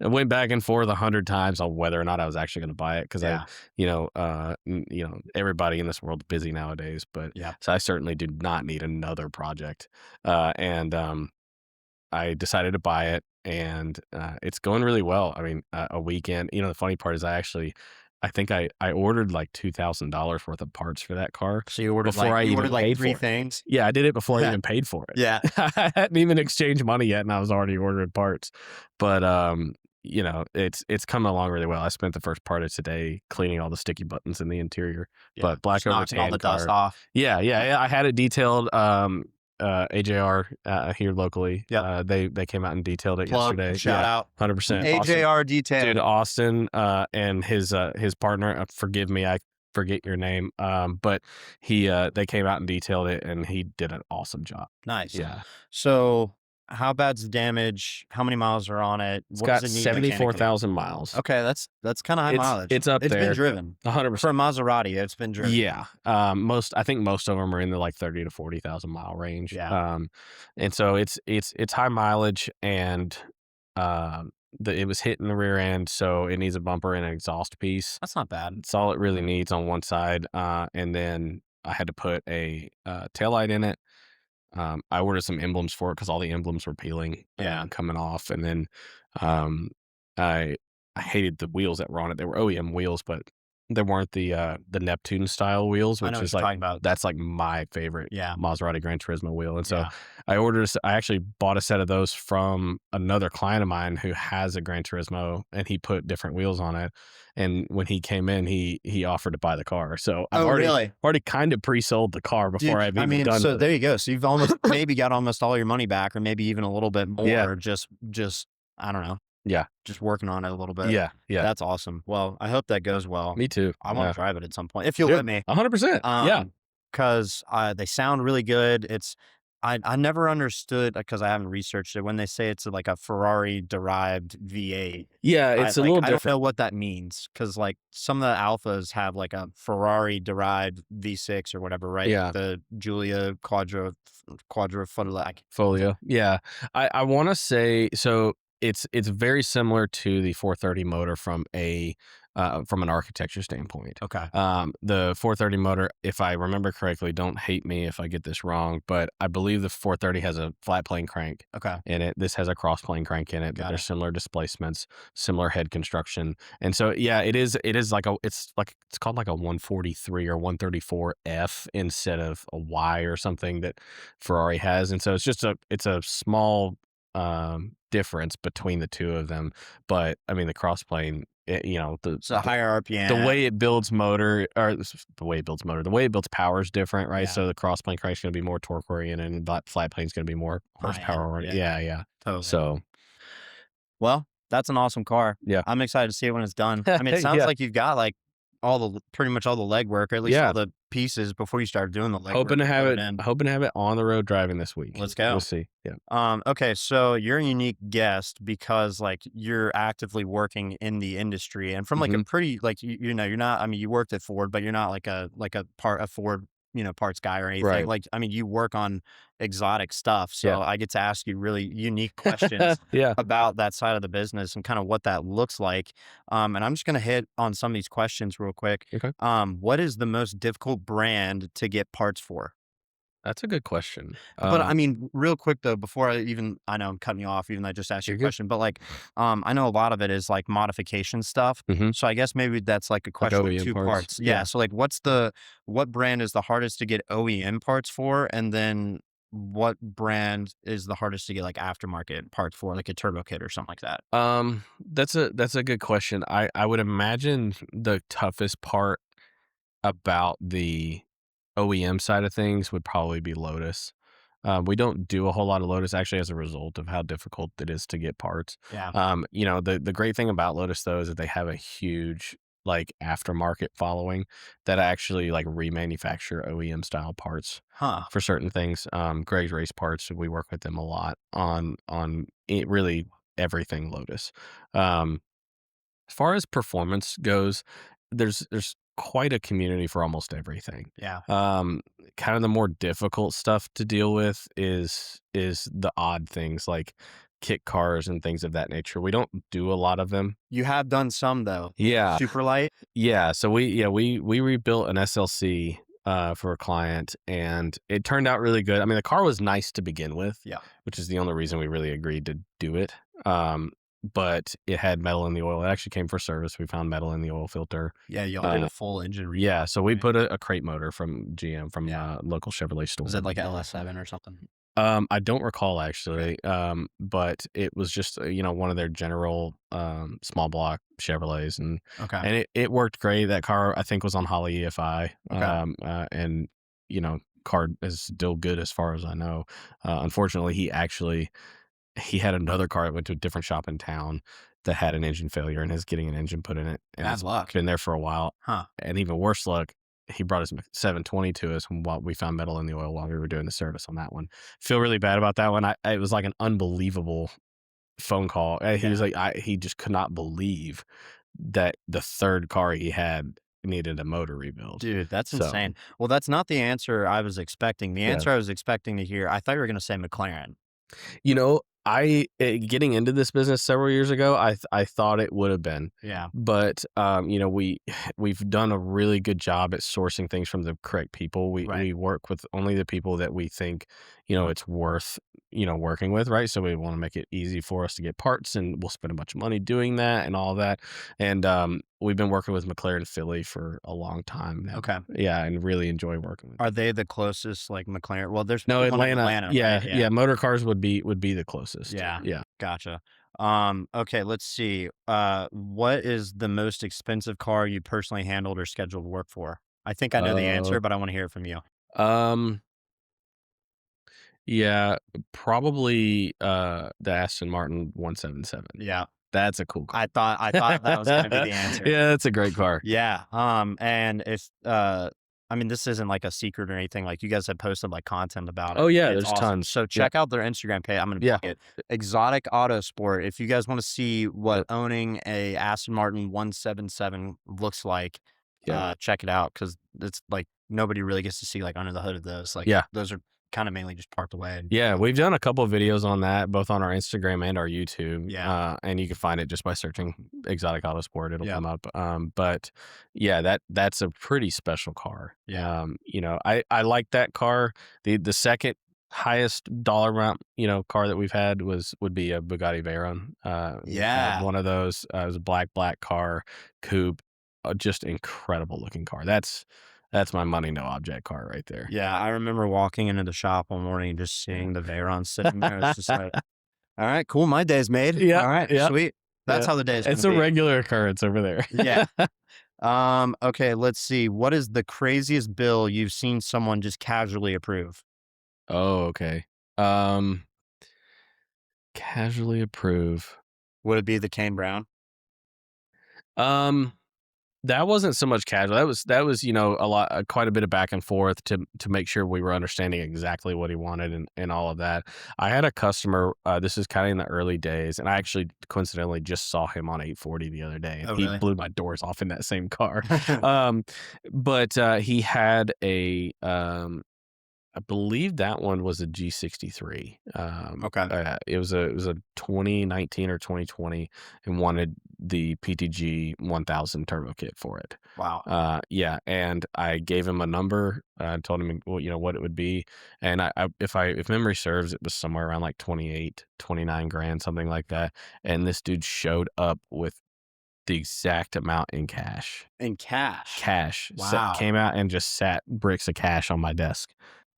I went back and forth 100 times on whether or not I was actually going to buy it, because everybody in this world's busy nowadays. But so I certainly do not need another project. I decided to buy it, and it's going really well. I mean, a weekend. The funny part is I think I ordered like $2,000 worth of parts for that car. So you ordered before I even paid three for it. things. Yeah, I did it before I even paid for it. Yeah. I hadn't even exchanged money yet, and I was already ordering parts. But it's coming along really well. I spent the first part of today cleaning all the sticky buttons in the interior. But black over knocking all the tan dust car. off. Yeah. I had it detailed. AJR here locally. Yeah. They came out and detailed it yesterday. Shout out 100%. AJR detail. Dude, Austin and his partner. Forgive me, I forget your name. But they came out and detailed it, and he did an awesome job. Nice. Yeah. So how bad's the damage? How many miles are on it? It's got 74,000 miles. Okay, that's kind of high mileage. It's up there. It's been driven. 100%. For a Maserati, it's been driven. Yeah. I think most of them are in the like 30 to 40,000 mile range. Yeah. And so it's high mileage, and it was hit in the rear end, so it needs a bumper and an exhaust piece. That's not bad. That's all it really needs on one side. And then I had to put a taillight in it. I ordered some emblems for it because all the emblems were peeling, coming off. And then I hated the wheels that were on it. They were OEM wheels, but they weren't the Neptune style wheels, which is like, that's like my favorite Maserati Gran Turismo wheel. And so I actually bought a set of those from another client of mine who has a Gran Turismo, and he put different wheels on it. And when he came in, he offered to buy the car. So I've already kind of pre-sold the car before I've even done it. So there you go. So you've maybe got almost all your money back, or maybe even a little bit more. Yeah. Just I don't know. Yeah. Just working on it a little bit. Yeah. That's awesome. Well, I hope that goes well. Me too. I want to drive it at some point, if you'll let me. 100%. Yeah. Because they sound really good. I never understood, because I haven't researched it, when they say it's like a Ferrari derived V8. Yeah, it's a little different. I don't know what that means, because like some of the Alphas have like a Ferrari derived V6 or whatever, right? Yeah. The Giulia Folio. Yeah. I want to say, so it's very similar to the 430 motor from an architecture standpoint. Okay. The 430 motor, if I remember correctly, don't hate me if I get this wrong, but I believe the 430 has a flat plane crank in it. This has a cross plane crank in it, but there's similar displacements, similar head construction. And so, yeah, it's called like a 143 or 134 F instead of a Y or something that Ferrari has. And so it's a small difference between the two of them. But I mean, the cross plane, it's a higher RPM. The way it builds power is different, right? So the cross plane crank is going to be more torque oriented, and flat plane is going to be more horsepower oriented. Yeah. Totally. So, well, that's an awesome car. Yeah, I'm excited to see it when it's done. I mean, it sounds like you've got like pretty much all the legwork, or at least all the pieces before you start doing the legwork. Hoping to have it on the road driving this week. Let's go. We'll see. Yeah. Okay, so you're a unique guest because like you're actively working in the industry, and from like a pretty, like you're not. I mean, you worked at Ford, but you're not like a Ford parts guy or anything. Right. Like, I mean, you work on exotic stuff, Yeah. so I get to ask you really unique questions Yeah. about that side of the business and kind of what that looks like. And I'm just gonna hit on some of these questions real quick. Okay. What is the most difficult brand to get parts for? That's a good question. But I mean, real quick though, before I know I'm cutting you off, even though I just asked you You're a good. question, but like, I know a lot of it is like modification stuff. Mhm. So I guess maybe that's like a Like question with OEM two parts. parts. Yeah. Yeah. So like, what brand is the hardest to get OEM parts for, and then what brand is the hardest to get like aftermarket parts for, like a turbo kit or something like that? That's a good question. I would imagine the toughest part about the OEM side of things would probably be Lotus. We don't do a whole lot of Lotus actually as a result of how difficult it is to get parts. Yeah. The great thing about Lotus though is that they have a huge like aftermarket following that actually like remanufacture OEM style parts Huh. for certain things. Greg's Race Parts, we work with them a lot on it really everything Lotus. Um, as far as performance goes, there's quite a community for almost everything. Yeah. Um, Kind of the more difficult stuff to deal with is the odd things like kit cars and things of that nature. We don't do a lot of them. You have done some though. Yeah, Super light. yeah. So we rebuilt an SLC for a client, and it turned out really good. I mean, the car was nice to begin with, Yeah. which is the only reason we really agreed to do it. But it had metal in the oil. It actually came for service. We found metal in the oil filter. Yeah. Y'all did a full engine rebuild. Yeah, so we Right? put a crate motor from GM from Yeah. local Chevrolet store. Was it like a LS7 or something? I don't recall actually, but it was just one of their general small block Chevrolets, and Okay. it worked great. That car I think was on Holly EFI, Okay. and car is still good as far as I know. Unfortunately, he had another car that went to a different shop in town that had an engine failure and is getting an engine put in it, and Bad it's luck. been there for a while. Huh. And even worse luck, he brought his 720 to us while we found metal in the oil while we were doing the service on that one. Feel really bad about that one. It was like an unbelievable phone call. He was Yeah. like, he just could not believe that the third car he had needed a motor rebuild. Dude, that's So insane. Well, that's not the answer I was expecting. The yeah, answer I was expecting to hear, I thought you were going to say McLaren. getting into this business several years ago, I thought it would have been, Yeah. but we've done a really good job at sourcing things from the correct people. We Right. we work with only the people that we think it's worth working with, right? So we want to make it easy for us to get parts, and we'll spend a bunch of money doing that and all that. And we've been working with McLaren Philly for a long time now. Okay. Yeah, and really enjoy working with them. Are they the closest, like McLaren? Well, there's No, one in Atlanta. Atlanta, Yeah, right? yeah. Motor cars would be the closest. Yeah. Yeah. Gotcha. Okay, let's see. What is the most expensive car you personally handled or scheduled work for? I think I know the Uh, answer, but I want to hear it from you. um, yeah, probably the Aston Martin 177. Yeah. That's a cool car. I thought that was going to be the answer. Yeah, that's a great car. Yeah. And if I mean, this isn't like a secret or anything. Like you guys have posted like content about it. Oh yeah, It's there's awesome. tons. So Yeah, check out their Instagram page. I'm gonna yeah, plug it. Exotic Autosport. If you guys want to see what owning a Aston Martin 177 looks like, yeah, check it out because it's like nobody really gets to see like under the hood of those. Like yeah. those are kind of mainly just parked away. Yeah, we've done a couple of videos on that, both on our Instagram and our YouTube. Yeah. And you can find it just by searching Exotic Autosport. It'll Yeah. come up. But yeah, that's a pretty special car. Yeah. I like that car. The second highest dollar amount, car that we've had would be a Bugatti Veyron. I had Yeah. one of those. It was a black car coupe, just incredible looking car. That's my money no object car right there. Yeah. I remember walking into the shop one morning and just seeing the Veyron sitting there. It's just like, all right, cool. My day's made. Yeah, All right, yeah, sweet. That's yeah. how the day is It's gonna a be. regular occurrence over there. Yeah. Okay, let's see. What is the craziest bill you've seen someone just casually approve? Oh, okay. Casually approve. Would it be the Kane Brown? Um, That wasn't so much casual. That was, you know, a lot, quite a bit of back and forth to make sure we were understanding exactly what he wanted and all of that. I had a customer. This is kind of in the early days, and I actually coincidentally just saw him on 840 the other day, and Oh, he really? blew my doors off in that same car. Um, but he had a I believe that one was a G63. Okay. It was a 2019 or 2020, and wanted the PTG 1000 turbo kit for it. Wow. Yeah, and I gave him a number. I told him, well, you know, what it would be, and if memory serves, it was somewhere around like 28, 29 grand, something like that. And this dude showed up with the exact amount in cash. In cash. Wow. Came out and just sat bricks of cash on my desk.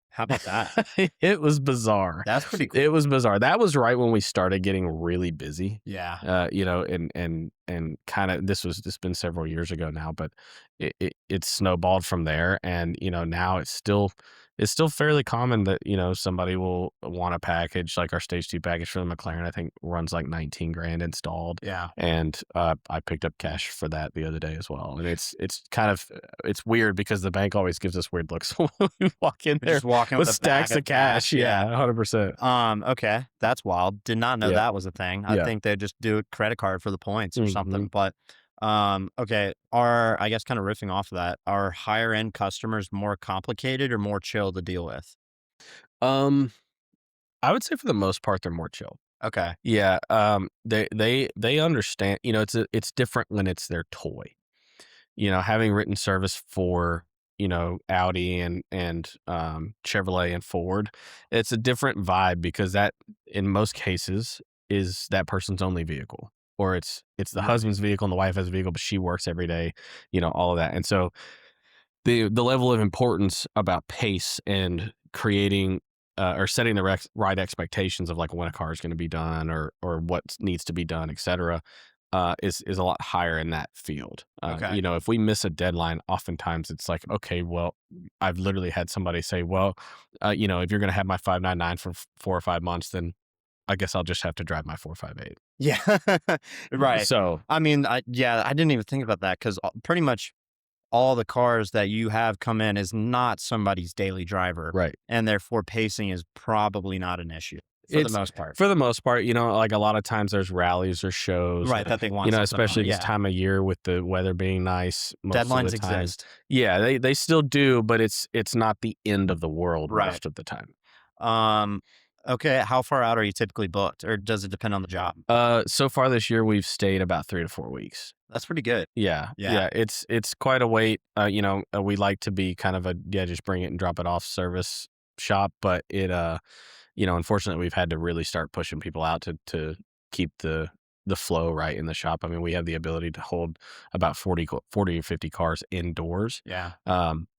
How about that? It was bizarre. That's pretty cool. It was bizarre. That was right when we started getting really busy. Yeah. You know, and kind of this been several years ago now, but it snowballed from there. And you know, now it's still fairly common that, you know, somebody will want a package like our stage 2 package for the McLaren. I think runs like 19 grand installed. Yeah. And I picked up cash for that the other day as well. And it's kind of it's weird because the bank always gives us weird looks when we walk in You're there just walking with with a stacks bag of cash. Yeah, 100%. Okay, that's wild. Did not know Yeah. that was a thing. I Yeah. think they just do a credit card for the points or something. Mhm. But okay, are I guess kind of riffing off of that, are higher end customers more complicated or more chill to deal with? Um, I would say for the most part they're more chill. Okay. Yeah, they understand. You know, it's different when it's their toy. You know, having written service for, you know, Audi and Chevrolet and Ford, it's a different vibe because that in most cases is that person's only vehicle, or it's the Right. husband's vehicle and the wife has a vehicle, but she works every day, you know, all of that. And so the level of importance about pace and creating or setting the right expectations of like when a car is going to be done or what needs to be done, et cetera, is a lot higher in that field. Okay. You know, if we miss a deadline, oftentimes it's like, okay, well, I've literally had somebody say, well, you know, if you're going to have my 599 for 4 or 5 months, then I guess I'll just have to drive my 458. Yeah. Right. So I mean, yeah, I didn't even think about that because pretty much all the cars that you have come in is not somebody's daily driver, right. and therefore pacing is probably not an issue for the It's most part. for the most part, you know, like a lot of times there's rallies or shows, Right, that they want you know, something on, especially this yeah. time of year with the weather being nice most of Deadlines the time. exist. Yeah, they still do, but it's not the end of the world Right. most of the time. Um, okay, how far out are you typically booked, or does it depend on the job? So far this year we've stayed about 3 to 4 weeks. That's pretty good. Yeah, Yeah. it's quite a wait. You know, we like to be kind of a just bring it and drop it off service shop, but you know, unfortunately, we've had to really start pushing people out to keep the flow right in the shop. I mean, we have the ability to hold about 40 or 50 cars indoors, Yeah.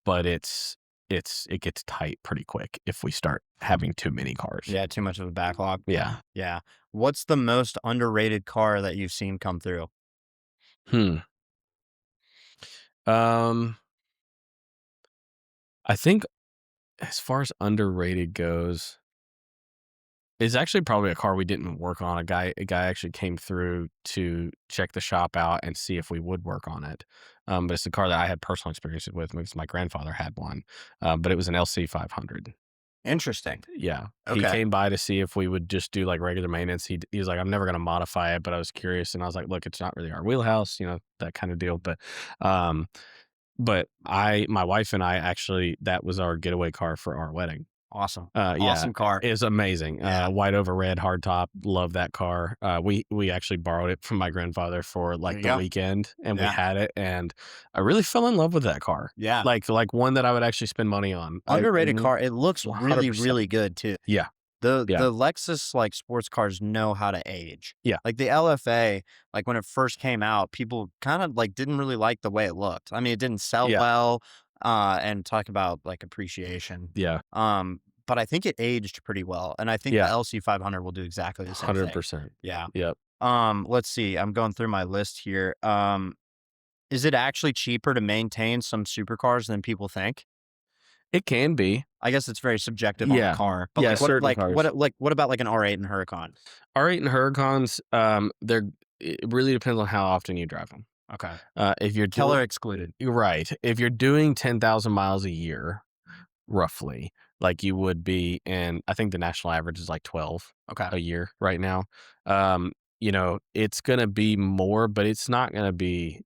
but it gets tight pretty quick if we start having too many cars. Yeah, too much of a backlog. Yeah. Yeah. What's the most underrated car that you've seen come through? Hmm. Um, I think as far as underrated goes, it's actually probably a car we didn't work on. A guy actually came through to check the shop out and see if we would work on it. But it's a car that I had personal experience with because my grandfather had one. But it was an LC 500. Interesting. Yeah, he Okay. came by to see if we would just do like regular maintenance. He was like, I'm never going to modify it, but I was curious, and I was like, look, it's not really our wheelhouse, you know, that kind of deal. Um, but my wife and I actually that was our getaway car for our wedding. Awesome. Yeah, Awesome car. it's amazing. Yeah. White over red hardtop. Love that car. We actually borrowed it from my grandfather for There like you the go. weekend, and we Yeah. had it, and I really fell in love with that car. Yeah. Like one that I would actually spend money on. Underrated car. It looks really, 100%. really good too. Yeah, The yeah, the Lexus like sports cars know how to age. yeah, Like the LFA, like when it first came out, people kind of like didn't really like the way it looked. I mean, it didn't sell yeah, well. And talk about like appreciation. yeah, But I think it aged pretty well, and I think the yeah. LC 500 will do exactly the same thing. 100%. Yeah. Yep. Let's see. I'm going through my list here. Is it actually cheaper to maintain some supercars than people think? It can be. I guess it's very subjective on the Yeah, car, but yeah. like Certain cars. what about like an R8 and Huracan? R8 and Huracans. It really depends on how often you drive them. Okay. If you're Keller doing excluded. You're right. If you're doing 10,000 miles a year, roughly, like you would be, and I think the national average is like 12 Okay. a year right now. Um, it's gonna be more, but it's not gonna be,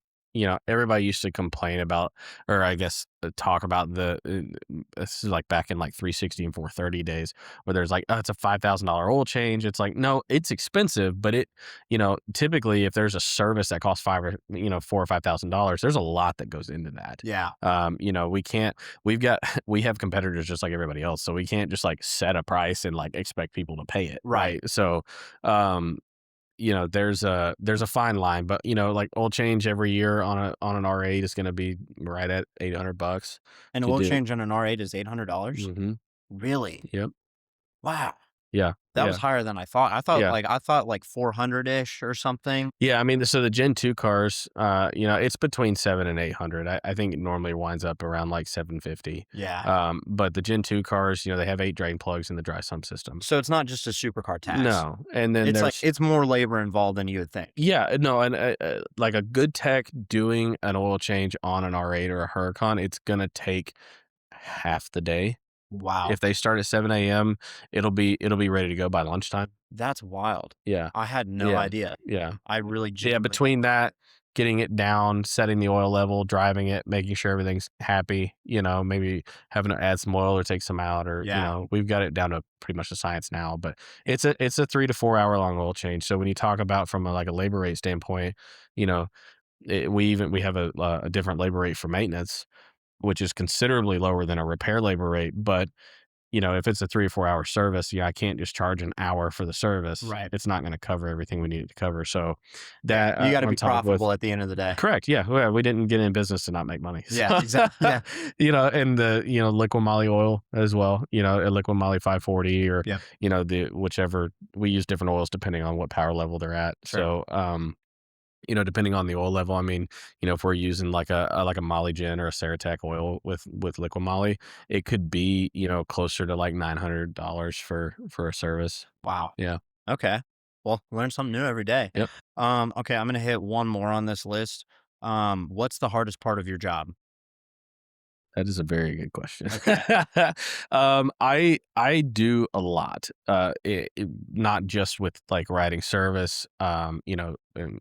everybody used to complain about, or I guess talk about this is like back in like 360 and 430 days, where there's like, oh, it's a $5,000 oil change. It's like, no, it's expensive, but typically if there's a service that costs $4 or $5,000, there's a lot that goes into that. Yeah. We can't, we have competitors just like everybody else. So we can't just like set a price and like expect people to pay it. Right. So, there's a fine line, but like oil change every year on an R8 is going to be right at $800 An to oil do. change on an R8 is $800? Mm-hmm. Really? Yep. Wow. Yeah. That Yeah. was higher than I thought. Yeah. I thought like 400-ish or something. Yeah, I mean, so the Gen 2 cars, it's between 7 and 800. I think it normally winds up around like 750. Yeah. But the Gen 2 cars, they have 8 drain plugs in the dry sump system. So it's not just a supercar tax. No, and then It's like there's it's more labor involved than you would think. yeah, no, and like a good tech doing an oil change on an R8 or a Huracan, it's gonna take half the day. Wow. If they start at 7 a.m., it'll be ready to go by lunchtime. That's wild. Yeah, I had no yeah, idea. yeah. I really Yeah, genuinely between that, getting it down, setting the oil level, driving it, making sure everything's happy, maybe having to add some oil or take some out, or Yeah. we've got it down to pretty much the science now. But it's a 3 to 4 hour long oil change. So when you talk about from a labor rate standpoint, we have a different labor rate for maintenance, which is considerably lower than a repair labor rate. But if it's a 3 or 4 hour service, I can't just charge an hour for the service. Right. It's not going to cover everything we need it to cover. So that You got to on be top with profitable at the end of the day. correct. Yeah. Well, we didn't get in business to not make money. Yeah, exactly. Yeah. And the, liquid moly oil as well, a liquid moly 540 or, Yeah. whichever, we use different oils depending on what power level they're at. Sure. So, depending on the oil level, I mean, if we're using like a Moly Gen or a Ceratec oil with liquid moly, it could be, closer to like $900 for a service. Wow. Yeah. Okay. Well, learn something new every day. Yep. Okay, I'm gonna hit one more on this list. What's the hardest part of your job? That is a very good question. Okay. I do a lot, not just with like riding service, and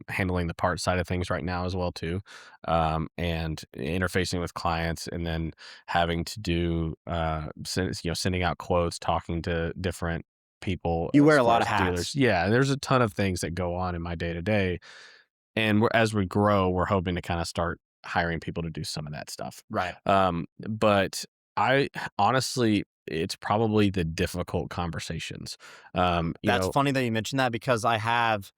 handling the part side of things right now as well too, and interfacing with clients, and then having to do, sending out quotes, talking to different people. You as wear a far lot of as hats. dealers. Yeah, there's a ton of things that go on in my day to day, and as we grow, we're hoping to kind of start hiring people to do some of that stuff. Right. But I honestly, it's probably the difficult conversations. That's funny that you mentioned that, because I have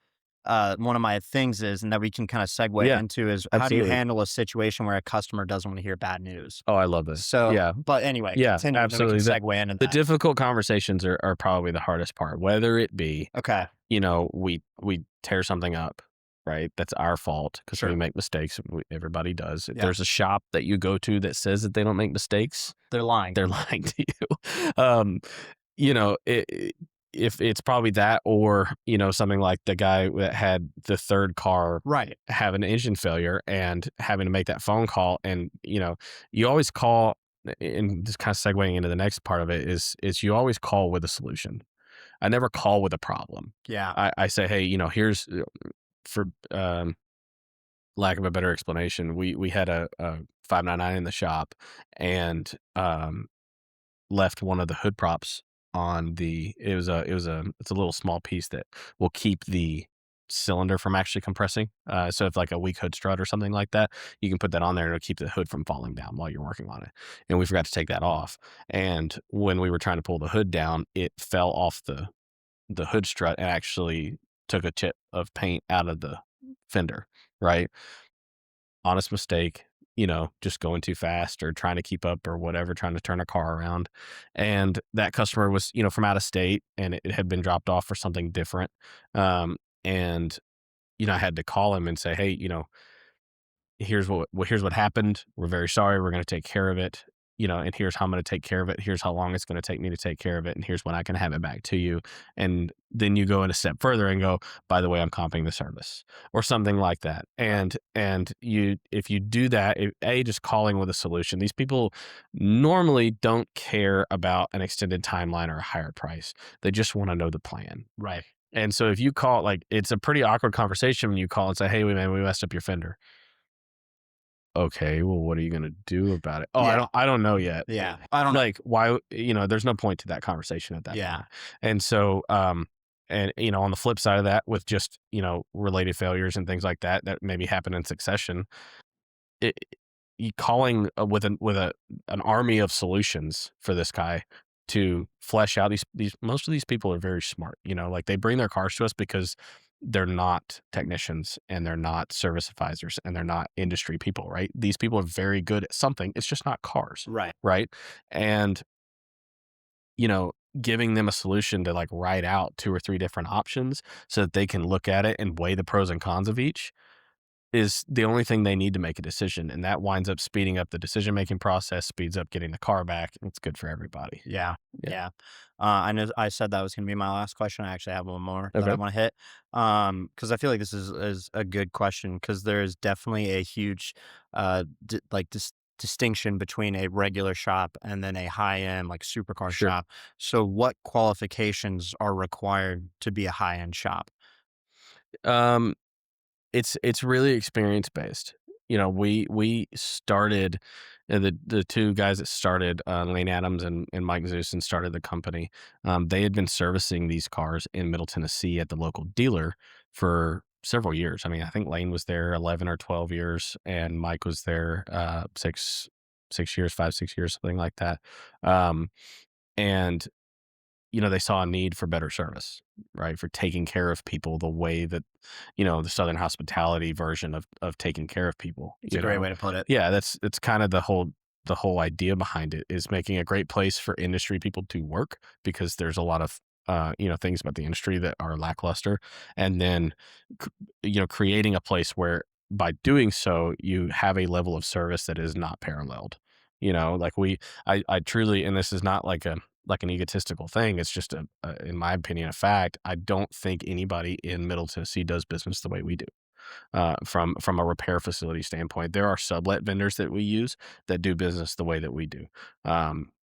one of my things is, and that we can kind of segue Yeah, into, is how do you absolutely. handle a situation where a customer doesn't want to hear bad news? Oh, I love this. So, Yeah, but anyway, yeah, continue, and then we absolutely. can segue into The that. difficult conversations are probably the hardest part, whether it be, Okay. we tear something up, right? That's our fault because Sure. we make mistakes. Everybody does. If Yeah. there's a shop that you go to that says that they don't make mistakes, They're lying. they're lying to you. If it's probably that, or something like the guy that had the third car Right. have an engine failure and having to make that phone call, and you always call, and just kind of segueing into the next part of it is you always call with a solution. I never call with a problem. Yeah. I say, hey, here's, for lack of a better explanation, we had a 599 in the shop, and left one of the hood props on the, it's a little small piece that will keep the cylinder from actually compressing. So if like a weak hood strut or something like that, you can put that on there and it'll keep the hood from falling down while you're working on it. And we forgot to take that off. And when we were trying to pull the hood down, it fell off the hood strut and actually took a chip of paint out of the fender, right? Honest mistake, just going too fast or trying to keep up or whatever, trying to turn a car around. And that customer was, from out of state, and it had been dropped off for something different. And, I had to call him and say, hey, here's what happened. We're very sorry. We're going to take care of it. and here's how I'm going to take care of it. Here's how long it's going to take me to take care of it. And here's when I can have it back to you. And then you go in a step further and go, by the way, I'm comping the service or something like that. And if you do that, just calling with a solution, these people normally don't care about an extended timeline or a higher price. They just want to know the plan. Right. And so if you call, like, it's a pretty awkward conversation when you call and say, hey, man, we messed up your fender. Okay, well, what are you going to do about it? Oh, Yeah. I don't know yet. Yeah. I don't like, why, there's no point to that conversation at that point. And so, and, on the flip side of that, with just, related failures and things like that maybe happen in succession, you calling with an army of solutions for this guy to flesh out these most of these people are very smart, like they bring their cars to us because they're not technicians and they're not service advisors and they're not industry people, right? These people are very good at something. It's just not cars. Right. And, giving them a solution to like write out 2 or 3 different options so that they can look at it and weigh the pros and cons of each is the only thing they need to make a decision. And that winds up speeding up the decision-making process, speeds up getting the car back. It's good for everybody. Yeah. I know I said that was going to be my last question. I actually have one more that I want to hit. Cause I feel like this is a good question, cause there is definitely a huge, distinction between a regular shop and then a high-end like supercar shop. So what qualifications are required to be a high-end shop? It's really experience based. We started the 2 guys that started, Lane Adams and Mike Zeus, and started the company. They had been servicing these cars in Middle Tennessee at the local dealer for several years. I mean, I think Lane was there 11 or 12 years, and Mike was there 6 years, 5, 6 years, something like that. And they saw a need for better service, right? For taking care of people the way that, the Southern hospitality version of taking care of people. It's a great way to put it. Yeah, it's kind of the whole idea behind it, is making a great place for industry people to work, because there's a lot of things about the industry that are lackluster, and then creating a place where by doing so you have a level of service that is not paralleled. Like I truly, and this is not like an egotistical thing. It's just in my opinion, a fact. I don't think anybody in Middle Tennessee does business the way we do. From a repair facility standpoint, there are sublet vendors that we use that do business the way that we do.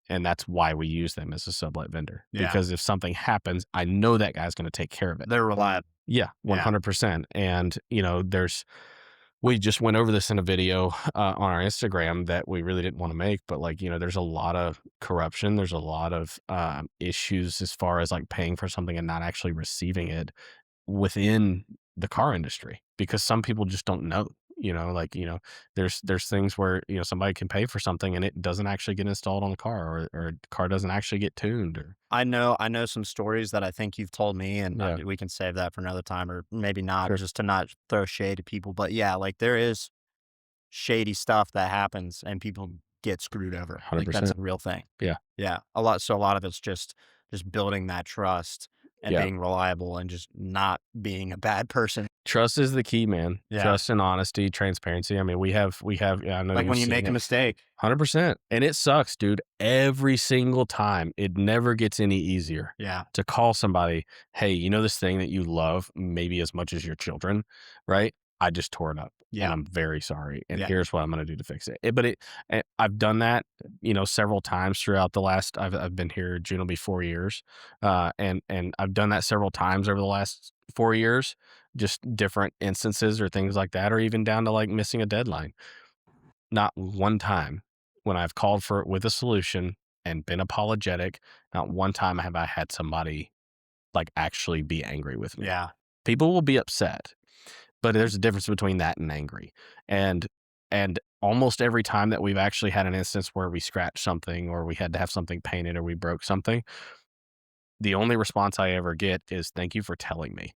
And that's why we use them as a sublet vendor, because if something happens, I know that guy's going to take care of it. They're reliable. Yeah, 100%. And, we just went over this in a video on our Instagram that we really didn't want to make, but there's a lot of corruption. There's a lot of issues as far as like paying for something and not actually receiving it within the car industry, because some people just don't know. There's things where somebody can pay for something and it doesn't actually get installed on the car, or the car doesn't actually get tuned. Or I know some stories that I think you've told me, and we can save that for another time, or maybe not, just to not throw shade at people. But yeah, like there is shady stuff that happens and people get screwed over. 100%. Like that's a real thing. Yeah. A lot of it's just building that trust and being reliable and just not being a bad person. Trust is the key, man. Trust and honesty, transparency. I mean, we have. I know, like when you make a mistake, 100%, and it sucks, dude. Every single time, it never gets any easier. To call somebody, hey, this thing that you love maybe as much as your children, right? I just tore it up. And I'm very sorry. And here's what I'm going to do to fix it. I've done that, several times throughout the last, I've been here, June will be 4 years. And I've done that several times over the last 4 years, just different instances or things like that, or even down to like missing a deadline. Not one time when I've called for it with a solution and been apologetic, not one time have I had somebody like actually be angry with me. People will be upset, but there's a difference between that and angry. And almost every time that we've actually had an instance where we scratched something, or we had to have something painted, or we broke something, the only response I ever get is, thank you for telling me.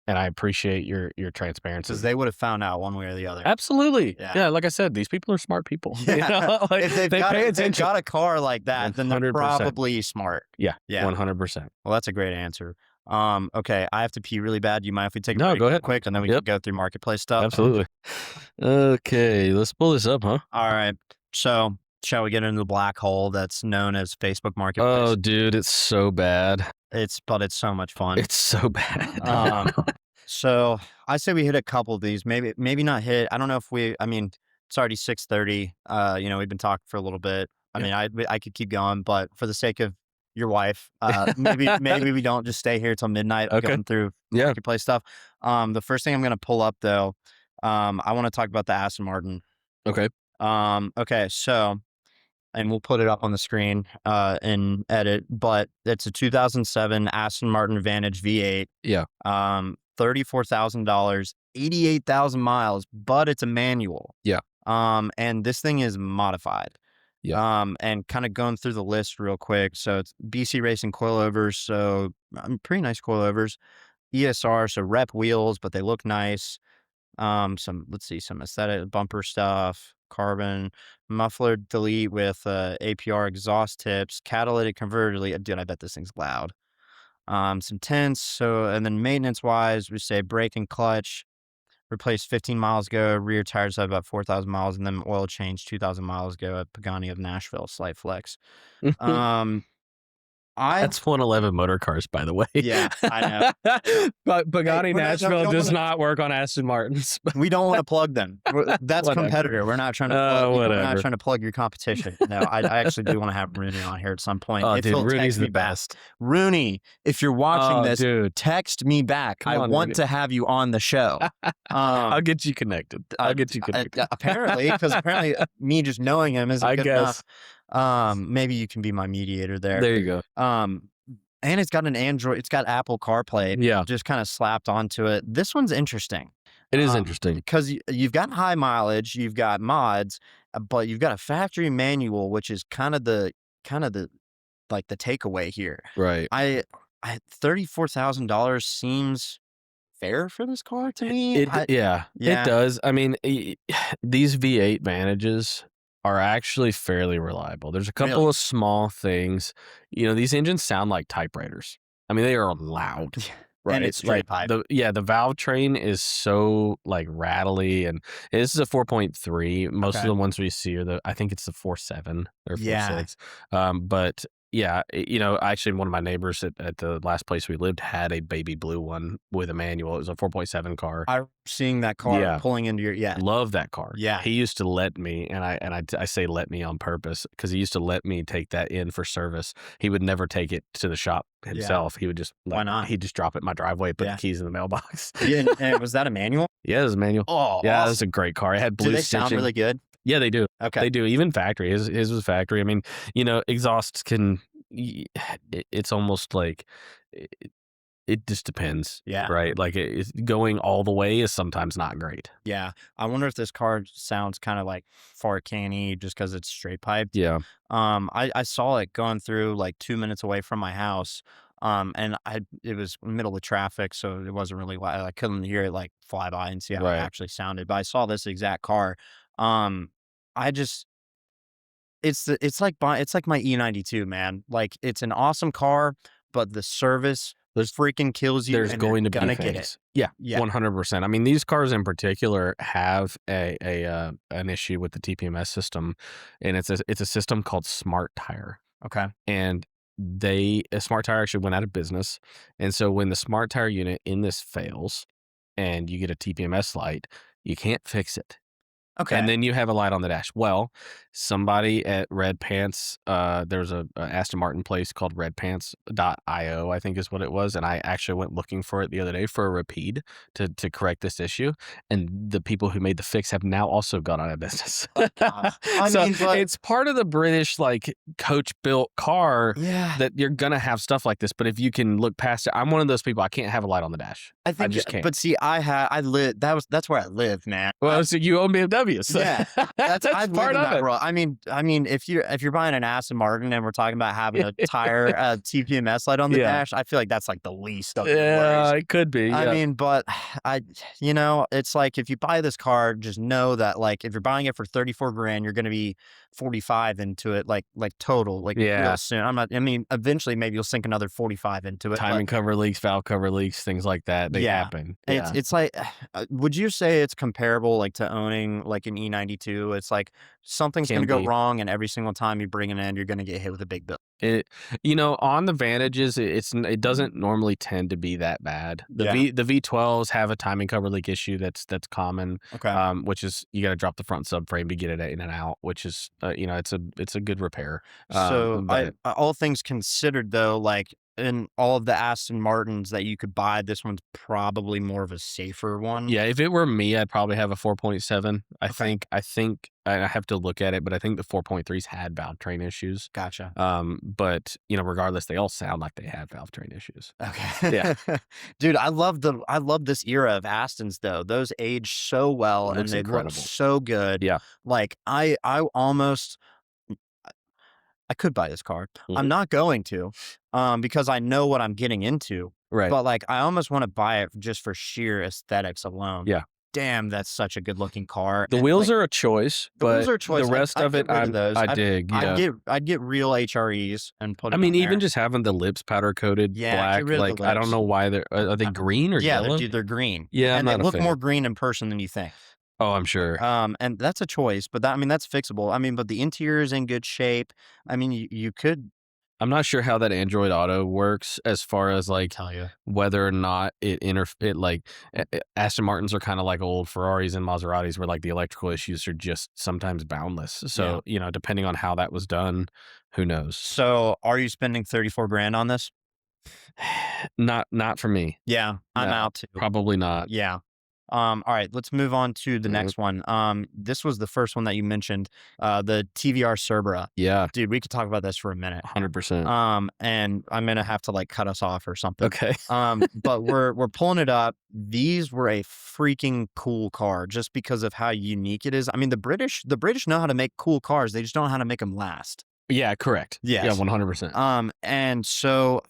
And I appreciate your transparency. Because they would have found out one way or the other. Absolutely. Yeah. Like I said, these people are smart people. If they've got a car like that, then they're 100%. probably smart. Yeah. 100%. Well, that's a great answer. Okay, I have to pee really bad. Do you mind if we take a No, break go ahead. quick, and then we can go through marketplace stuff? Absolutely. Okay, let's pull this up, huh? All right. So shall we get into the black hole that's known as Facebook Oh, Marketplace? dude, it's so bad. But it's so much fun. It's so bad. So I say we hit a couple of these, maybe not hit. I don't know if I mean, it's already 6:30. We've been talking for a little bit. I mean, I could keep going, but for the sake of your wife, maybe we don't just stay here till midnight going through Marketplace stuff. The first thing I'm going to pull up though, I want to talk about the Aston Martin. Okay. Okay. So, and we'll put it up on the screen in edit, but it's a 2007 Aston Martin Vantage V8. Yeah. $34,000, 88,000 miles, but it's a manual. Yeah. And this thing is modified. Yeah. And kind of going through the list real quick. So it's BC Racing coilovers. So pretty nice coilovers. ESR, so rep wheels, but they look nice. Some aesthetic bumper stuff, carbon, muffler delete with APR exhaust tips, catalytic converter delete. Dude, I bet this thing's loud. Some tints. So, and then maintenance wise, we say brake and clutch, replaced 15 miles ago, rear tires have about 4,000 miles, and then oil change 2,000 miles ago at Pagani of Nashville, slight flex. That's 111 motor cars, by the way. Yeah, I know. But Pagani Nashville does not work on Aston Martins. We don't want to plug them. That's competitor. We're not trying to plug, we're not trying to plug your competition. No, I actually do want to have Rooney on here at some point. Oh, dude, Rooney's the best. Rooney, if you're watching this, dude, text me back. I want to have you on the show. I'll get you connected. Apparently, because me just knowing him isn't good enough. Maybe you can be my mediator there. There you go. And it's got an Android, it's got Apple CarPlay, just kind of slapped onto it. This one's interesting. It is interesting because you've got high mileage, you've got mods, but you've got a factory manual, which is kind of the like the takeaway here. Right. I $34,000 seems fair for this car to me. It does. I mean, these V8 Vantages are actually fairly reliable. There's a couple of small things. These engines sound like typewriters. I mean, they are loud. Right. And it's straight pipe. The valve train is so like rattly, and this is a 4.3. Most of the ones we see are I think it's the 4.7 or 4.6. But yeah, actually one of my neighbors at the last place we lived had a baby blue one with a manual. It was a 4.7 car. I'm seeing that car pulling into your Love that car. Yeah. He used to let me, and I say let me on purpose, because he used to let me take that in for service. He would never take it to the shop himself. He would just why not? He'd just drop it in my driveway, put the keys in the mailbox. And was that a manual? Yeah, it was a manual. Oh, yeah, it was a great car. It had blue. Do they sound really good? Yeah, they do. Okay, they do. Even factory. His was factory. I mean, exhausts can. It's almost like it just depends. Yeah. Right. Like going all the way is sometimes not great. Yeah. I wonder if this car sounds kind of like fart canny just because it's straight piped. Yeah. I saw it going through like 2 minutes away from my house. And it was middle of traffic, so it wasn't really loud. I couldn't hear it like fly by and see how it actually sounded. But I saw this exact car. It's like my E92, man. Like, it's an awesome car, but the service freaking kills you. There's going to be gonna things. Get it. Yeah, 100%. I mean, these cars in particular have an issue with the TPMS system, and it's a system called Smart Tire. Okay. And Smart Tire actually went out of business, and so when the Smart Tire unit in this fails, and you get a TPMS light, you can't fix it. Okay. And then you have a light on the dash. Well, somebody at Red Pants, there's a Aston Martin place called redpants.io, I think is what it was. And I actually went looking for it the other day for a repeat to correct this issue. And the people who made the fix have now also gone out of business. It's part of the British like coach built car that you're going to have stuff like this. But if you can look past it, I'm one of those people, I can't have a light on the dash. I just can't. But see, that's where I live, man. Well, so you own BMW. So yeah, that's part of it. I mean, if you're buying an Aston Martin and we're talking about having a tire TPMS light on the dash, I feel like that's like the least of the worries. It could be. I mean, but it's like if you buy this car, just know that like if you're buying it for $34,000, you're going to be 45 into it, like total, like real soon. I mean, eventually maybe you'll sink another 45 into it. Timing cover leaks, valve cover leaks, things like that. They happen. It's like, would you say it's comparable like to owning like like an E92. It's like something's going Can to go be. wrong, and every single time you bring it in, you're going to get hit with a big bill. It on the Vantages, it doesn't normally tend to be that bad. Yeah. The V12s have a timing cover leak issue that's common, Okay. which is you got to drop the front subframe to get it in and out, which is it's a good repair. So But all things considered, though, like in all of the Aston Martins that you could buy, this one's probably more of a safer one. yeah, if it were me, I'd probably have a 4.7. Okay. I think I have to look at it, but I think the 4.3s had valve train issues. Gotcha. But regardless, they all sound like they have valve train issues. Okay. Yeah. Dude, I love this era of Astons though. Those age so well It and looks they look incredible. so good. Yeah. Like I almost I could buy this car. I'm Mhm. not going to, because I know what I'm getting into. Right. But like I almost want to buy it just for sheer aesthetics alone. Yeah. Damn, that's such a good looking car. The And, wheels like, are a choice, the but wheels are a choice. the rest I'd of it, get rid of those. I dig. Yeah. I'd get real HREs and put I it mean, on even there. just having the lips powder coated Yeah, black, get rid of the like I don't lips. know why are they green or Yeah, yellow? they're green. Yeah, I'm And they not a look fan. more green in person than you think. Oh, I'm sure. And that's a choice, but that's fixable. I mean, but the interior is in good shape. I mean, you could I'm not sure how that Android Auto works as far as like tell you. whether or not it like Aston Martins are kind of like old Ferraris and Maseratis where like the electrical issues are just sometimes boundless. So, depending on how that was done, who knows? So, are you spending 34 grand on this? Not for me. Yeah, I'm No, out too. probably not. Yeah. All right, let's move on to the Mhm. next one. This was the first one that you mentioned, the TVR Cerbera. Yeah, Dude, we could talk about this for a minute. 100%. And I'm gonna have to like cut us off or something. Okay. But we're pulling it up. These were a freaking cool car just because of how unique it is. I mean, the British know how to make cool cars. They just don't know how to make them last. Yeah, correct. Yeah, Yes. 100%. And so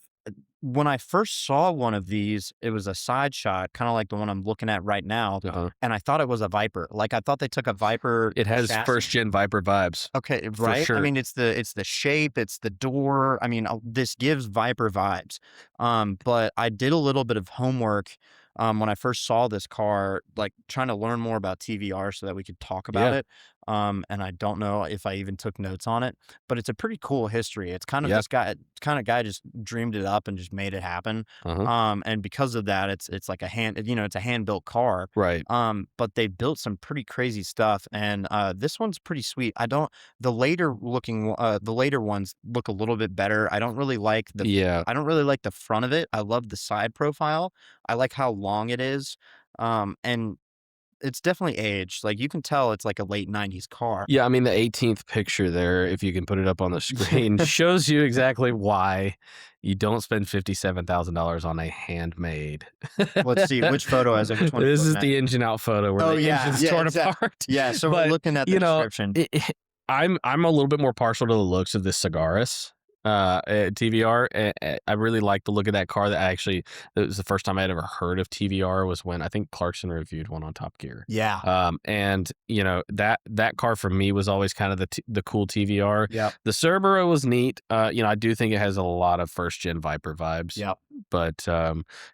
when I first saw one of these, it was a side shot, kind of like the one I'm looking at right now. Uh-huh. And I thought it was a Viper. Like I thought they took a Viper. It has chassis. first gen Viper vibes. Okay, right. sure. I mean, it's the shape, it's the door. I mean, this gives Viper vibes. But I did a little bit of homework when I first saw this car, like trying to learn more about TVR so that we could talk about Yeah. it. And I don't know if I even took notes on it, but it's a pretty cool history. It's kind of Yep. this guy just dreamed it up and just made it happen. Uh-huh. And because of that, it's like it's a hand built car. Right. But they built some pretty crazy stuff, and this one's pretty sweet. The later ones look a little bit better. I don't really like Yeah. the front of it. I love the side profile. I like how long it is. And it's definitely aged. Like you can tell it's like a late 90s car. Yeah, I mean the 18th picture there, if you can put it up on the screen, shows you exactly why you don't spend $57,000 on a handmade. Let's see which photo has it. Which one? This is the engine out photo where the engine's torn apart. Yeah, so But, we're looking at the description. I'm a little bit more partial to the looks of this Cigaris TVR. I really like the look of that car. It was the first time I had ever heard of TVR was when I think Clarkson reviewed one on Top Gear. Yeah. And that car for me was always kind of the cool TVR. Yeah. The Cerbera was neat. I do think it has a lot of first gen Viper vibes. Yeah. But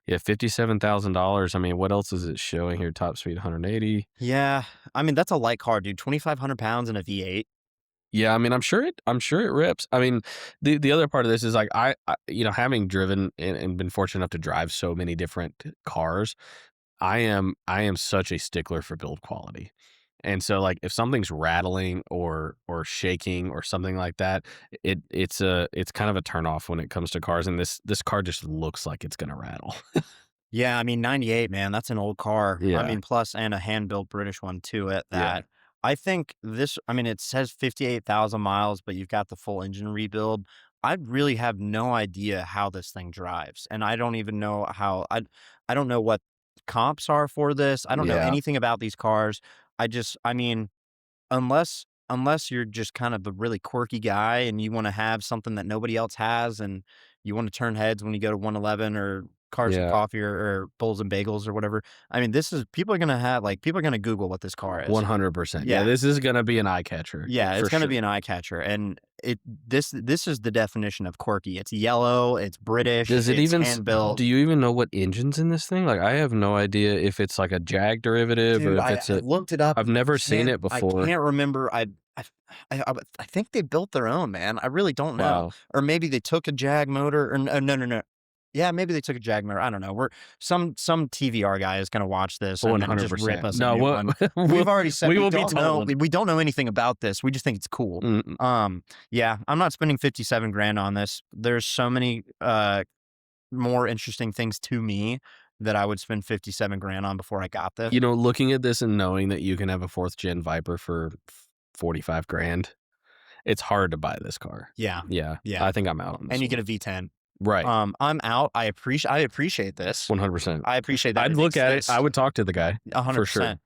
$57,000. I mean, what else is it showing here? Top speed 180. Yeah. I mean, that's a light car, dude. 2,500 pounds in a V8. Yeah, I mean, I'm sure it rips. I mean, the other part of this is like I having driven and been fortunate enough to drive so many different cars, I am such a stickler for build quality. And so like if something's rattling or shaking or something like that, it's kind of a turnoff when it comes to cars, and this car just looks like it's gonna rattle. Yeah, I mean, 98, man, that's an old car. Yeah. I mean, plus, and a hand-built British one too at Yeah. that. I think it says 58,000 miles, but you've got the full engine rebuild. I really have no idea how this thing drives. And I don't even know I don't know what comps are for this. I don't know Yeah. anything about these cars. I mean, unless you're just kind of a really quirky guy and you want to have something that nobody else has and you want to turn heads when you go to 111 or Cars and Yeah. Coffee or Bulls and Bagels or whatever. I mean, this is people are gonna Google what this car is. 100%. Yeah. Yeah, this is gonna be an eye catcher. Yeah, for it's gonna sure. be an eye catcher, and this is the definition of quirky. It's yellow, it's British, Does it it's even? hand built. Do you even know what engine's in this thing? Like, I have no idea if it's like a Jag derivative Dude, or if I it's a. looked it up. I've never seen it I before. can't remember. I think they built their own, man. I really don't know. Wow. Or maybe they took a Jag motor. Or no. Yeah, maybe they took a Jag motor. I don't know. We're some TVR guy is gonna watch this and then just rip 100%. us. No, a new one. We've already said we we will be don't know. told. We don't know anything about this. We just think it's cool. Yeah, I'm not spending 57 grand on this. There's so many more interesting things to me that I would spend 57 grand on before I got this. You know, looking at this and knowing that you can have a 4th gen Viper for 45 grand, it's hard to buy this car. Yeah. Yeah. Yeah. I think I'm out on this. And you one. get a V10. Right. I'm out. I appreciate this. 100%. I appreciate that. I'd look at it. I would talk to the guy. 100%. For sure.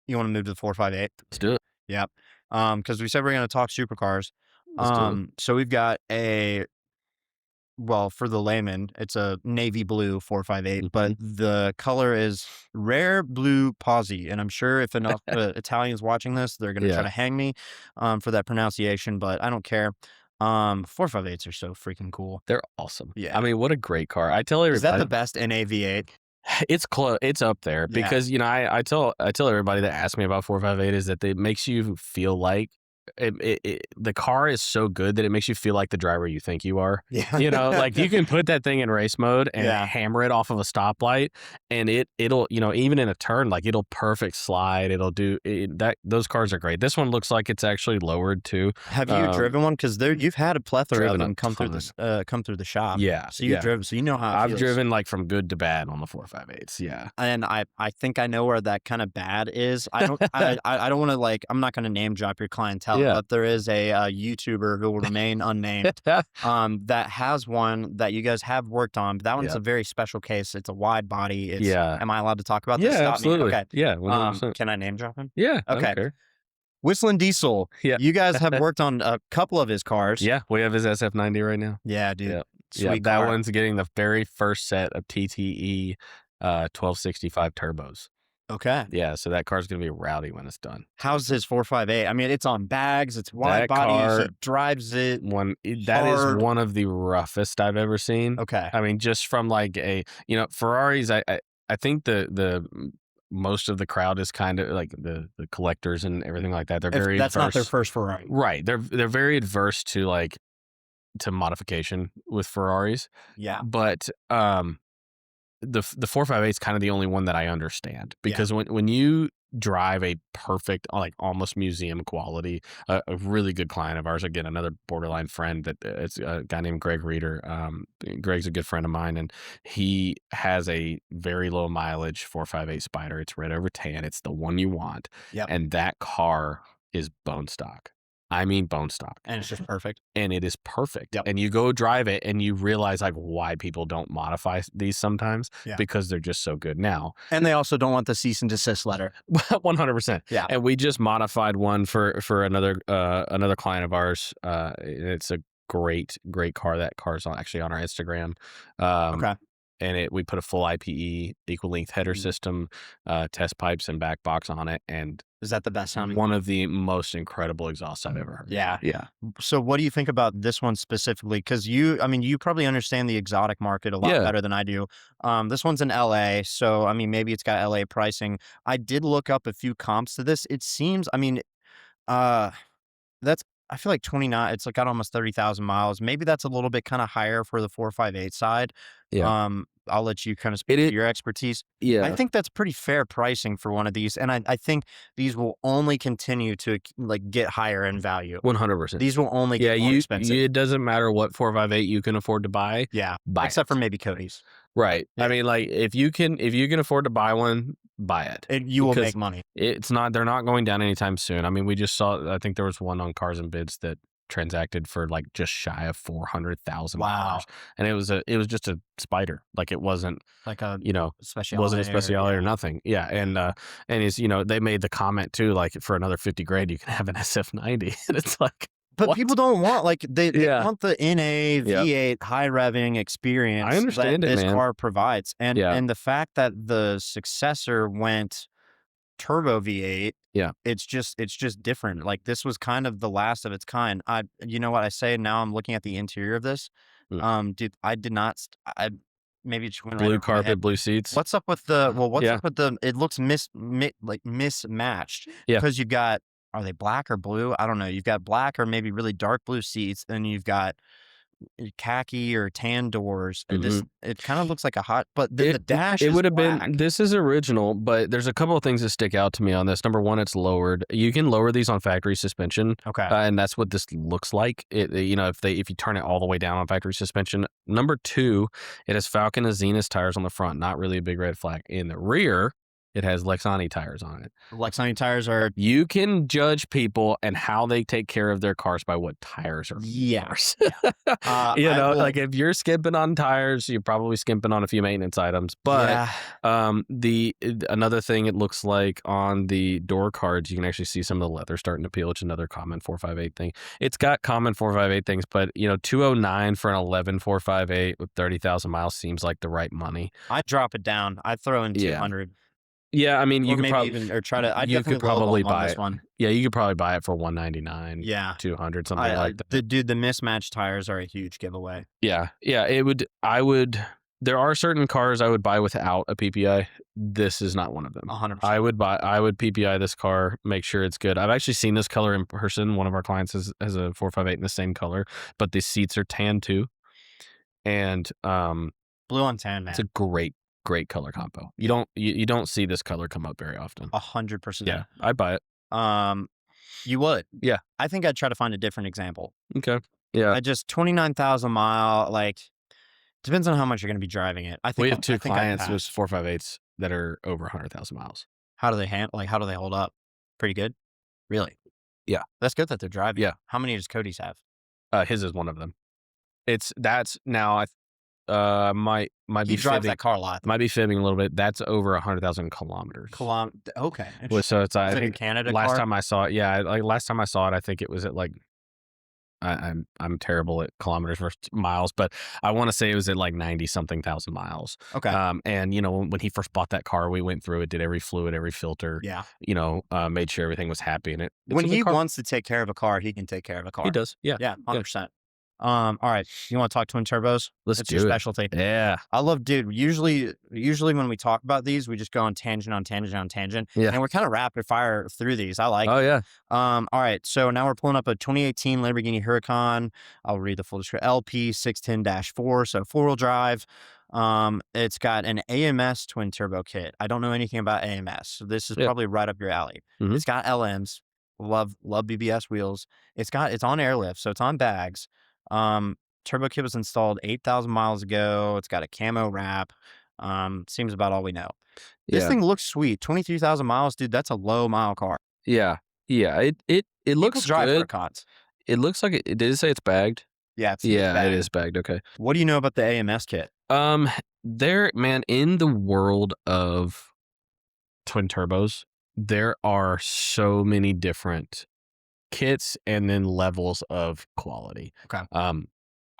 You want to move to the 458? Let's do it. Yep. Because we said we're going to talk supercars. Let's do it. So we've got for the layman, it's a navy blue 458, but the color is rare blue posy. And I'm sure if enough Italians watching this, they're going to try to hang me for that pronunciation, but I don't care. 458s are so freaking cool. They're awesome. Yeah. I mean, what a great car. I tell everybody. Is that the best NA V8? It's close. It's up there because, you know, I tell everybody that asks me about 458 is that it makes you feel like the car is so good that it makes you feel like the driver you think you are. Yeah. You know, like you can put that thing in race mode and hammer it off of a stoplight, and it'll, you know, even in a turn, like it'll perfect slide. It'll do that. Those cars are great. This one looks like it's actually lowered too. Have you driven one? Because you've had a plethora of them come through the shop. Yeah. So you've driven, so you know how it I've feels. driven like from good to bad on the 458s. Yeah. And I think I know where that kind of bad is. I don't I don't want to I'm not going to name drop your clientele, but there is a YouTuber who will remain unnamed that has one that you guys have worked on. But that one's a very special case. It's a wide body. Am I allowed to talk about this? Yeah, Stop absolutely. me. Okay. Yeah. 100%. Can I name drop him? Yeah. Okay. I don't care. Whistling Diesel. Yeah. You guys have worked on a couple of his cars. Yeah. We have his SF90 right now. Yeah, dude. Yeah. Sweet that car. one's getting the very first set of TTE 1265 turbos. Okay. Yeah, so that car's going to be rowdy when it's done. How's his 458? I mean, it's on bags. It's wide That body. car- He drives it. That is hard. one of the roughest I've ever seen. Okay. I mean, just from like Ferraris, I think the most of the crowd is kind of like the collectors and everything like that. They're very That's adverse. not their first Ferrari. Right. They're very adverse to to modification with Ferraris. Yeah. But the 458 is kind of the only one that I understand, because when you drive a perfect, like almost museum quality, a really good client of ours, again, another borderline friend, that it's a guy named Greg Reeder. Greg's a good friend of mine, and he has a very low mileage 458 Spider. It's red over tan. It's the one you want. Yep. And that car is bone stock. I mean bone stock. And it's just perfect. And it is perfect. Yep. And you go drive it and you realize why people don't modify these sometimes, because they're just so good now. And they also don't want the cease and desist letter. 100%. Yeah. And we just modified one for another client of ours. It's a great car. That car's actually on our Instagram. Okay. And we put a full IPE equal length header system, test pipes and back box on it. And is that the best sounding? One of the most incredible exhausts I've ever heard. Yeah. Yeah. So what do you think about this one specifically? Because you probably understand the exotic market a lot better than I do. This one's in LA. So, I mean, maybe it's got LA pricing. I did look up a few comps to this. It seems, I mean, I feel like 29, it's got almost 30,000 miles. Maybe that's a little bit kind of higher for the 458 side. Yeah. I'll let you kind of speak to your expertise. Yeah. I think that's pretty fair pricing for one of these. And I think these will only continue to get higher in value. 100%. These will only get more expensive. It doesn't matter what 458 you can afford to buy. Yeah. Buy Except it. for maybe Cody's. Right. Yeah. I mean, if you can afford to buy one, buy it. You will make money. They're not going down anytime soon. I mean, we just saw, I think there was one on Cars and Bids that transacted for just shy of $400,000. Wow. And it was just a Spider. It wasn't like a Speciale, wasn't a Speciale or nothing. Yeah. And they made the comment too, for another 50 grand you can have an SF90. And it's But What? people don't want they Yeah. want the NA Yep. V8 high revving experience I understand that it, this man. car provides. Yeah. And the fact that the successor went turbo V8, Yeah. it's just different. Like this was kind of the last of its kind. You know what I say now? I'm looking at the interior of this. Dude, I did not. I maybe it just went right Blue over my head. carpet, blue seats. What's up with the? Well, what's Yeah. up with the? It looks mismatched. Yeah. Because you've got, are they black or blue? I don't know. You've got black or maybe really dark blue seats, and you've got khaki or tan doors. It kind of looks like a hot, but then the dash it is would have black. been, this is original, but there's a couple of things that stick out to me on this. Number one, it's lowered. You can lower these on factory suspension. Okay. And that's what this looks like. If you turn it all the way down on factory suspension. Number two, it has Falcon and Zenith tires on the front. Not really a big red flag. In the rear, it has Lexani tires on it. Lexani tires are. You can judge people and how they take care of their cars by what tires are. Yes. Like if you're skimping on tires, you're probably skimping on a few maintenance items. But another thing it looks like on the door cards, you can actually see some of the leather starting to peel, which is another common 458 thing. It's got common 458 things, but 209 for an 11 458 with 30,000 miles seems like the right money. I'd drop it down. I'd throw in 200. Yeah, I mean, you could probably even, or try to. you could probably buy this one. Yeah, you could probably buy it for 199. Yeah, 200, something like that. The mismatched tires are a huge giveaway. Yeah, it would. I would. There are certain cars I would buy without a PPI. This is not one of them. 100%. I would PPI this car, make sure it's good. I've actually seen this color in person. One of our clients has a 458 in the same color, but the seats are tan too. And blue on tan, man. It's a great color combo. You don't see this color come up very often. 100%. Yeah, I'd buy it. You would? Yeah. I think I'd try to find a different example. Okay. Yeah. I just 29,000 mile, depends on how much you're going to be driving it. I think we have two clients with 458s that are over 100,000 miles. How do they how do they hold up? Pretty good? Really? Yeah. That's good that they're driving. Yeah. How many does Cody's have? His is one of them. That's now might be he drives fibbing. That car a lot. Might be fibbing a little bit. That's over 100,000 kilometers. Okay. So it's I think a Canada last car? time I saw it. Yeah, last time I saw it, I think it was at I'm terrible at kilometers versus miles, but I want to say it was at 90 something thousand miles. Okay. And when he first bought that car, we went through it, did every fluid, every filter. Yeah. Made sure everything was happy in it. When he wants to take care of a car, he can take care of a car. He does. Yeah. Yeah. 100%. All right. You want to talk twin turbos? Let's it's do your it. specialty. Yeah. I love, dude. Usually when we talk about these, we just go on tangent. Yeah. And we're kind of rapid fire through these. I like. Oh yeah. All right. So now we're pulling up a 2018 Lamborghini Huracan. I'll read the full description. LP 610-4. So 4-wheel drive. It's got an AMS twin turbo kit. I don't know anything about AMS, so this is probably right up your alley. Mm-hmm. It's got LMs. Love BBS wheels. It's on airlift, so it's on bags. Turbo kit was installed 8,000 miles ago. It's got a camo wrap. Seems about all we know. This thing looks sweet. 23,000 miles, dude. That's a low mile car. Yeah. It looks drive good. Huracans. It looks like it. Did it say it's bagged? Yeah. It is bagged. Okay. What do you know about the AMS kit? There, man, in the world of twin turbos, there are so many different kits and then levels of quality. Okay.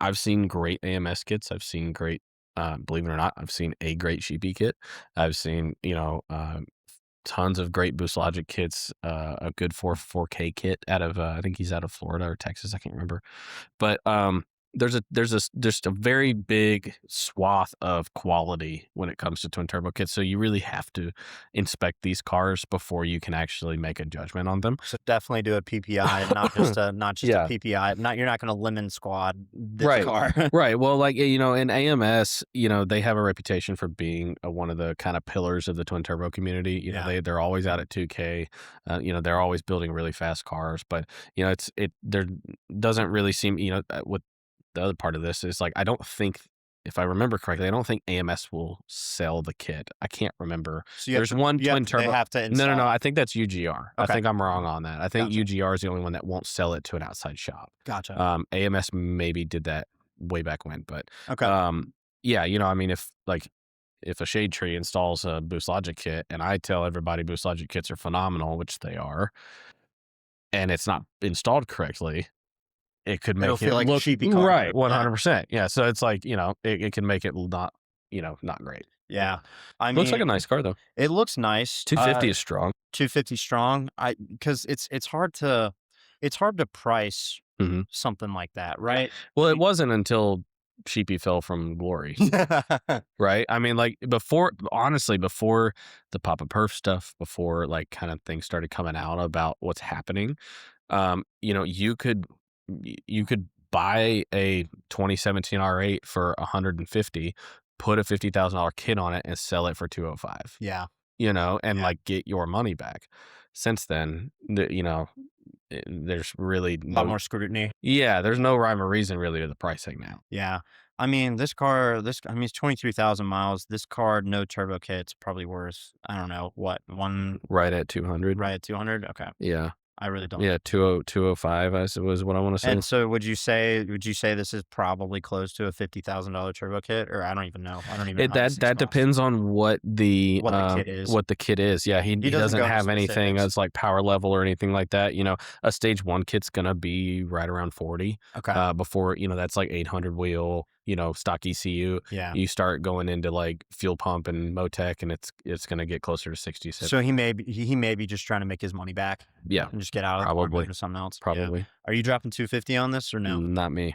I've seen great AMS kits. I've seen great, believe it or not, I've seen a great Sheepy kit. I've seen, tons of great Boost Logic kits, a good 4K kit out of, I think he's out of Florida or Texas. I can't remember. But there's a very big swath of quality when it comes to twin turbo kits. So you really have to inspect these cars before you can actually make a judgment on them. So definitely do a PPI, not just a PPI. You're not going to lemon squad this car. Right. Well, in AMS, they have a reputation for being one of the kind of pillars of the twin turbo community. They're always out at 2K. They're always building really fast cars, but there doesn't really seem, with the other part of this is I don't think, if I remember correctly, I don't think AMS will sell the kit. I can't remember. So there's one twin turbo. They have to install. No. I think that's UGR. Okay. I think I'm wrong on that. I think UGR is the only one that won't sell it to an outside shop. Gotcha. AMS maybe did that way back when, but okay. If a Shade Tree installs a Boost Logic kit and I tell everybody Boost Logic kits are phenomenal, which they are, and it's not installed correctly, it could It'll make feel it like a look cheapy car. right, Yeah. 100%. Yeah, so it's like, it can make it not great. Yeah. I Looks like a mean, nice car though. it looks nice. 250 is strong. 250 strong. Because it's hard to price Mhm. something like that, right? Well, it wasn't until Sheepy fell from glory, right? I mean, like honestly, before the Papa Perf stuff, before like kind of things started coming out about what's happening, you could buy a 2017 R8 for 150, put a $50,000 kit on it, and sell it for 205. Yeah. And Yeah. like get your money back. Since then, there's really A lot more scrutiny. yeah, there's no rhyme or reason really to the pricing now. Yeah. I mean, this car, it's 23,000 miles. This car, no turbo kit's probably worth, I don't know, what, Right at 200. right at 200? Okay. Yeah. I really don't. Yeah, 205 was what I want to say. And so would you say this is probably close to a $50,000 turbo kit, or I don't even know. I don't even know how these things That cost. depends on what the kit is. What the kit is. Yeah, he doesn't doesn't go into have anything specifics. as like power level or anything like that. A stage 1 kit's gonna be right around 40. Okay. Before that's like 800 wheel, stock ECU. Yeah. You start going into like fuel pump and Motec, and it's gonna get closer to 60. So he may be just trying to make his money back. Yeah, And just get out of it probably. or to something else. Yeah. Probably. Are you dropping 250 on this or no? Not me.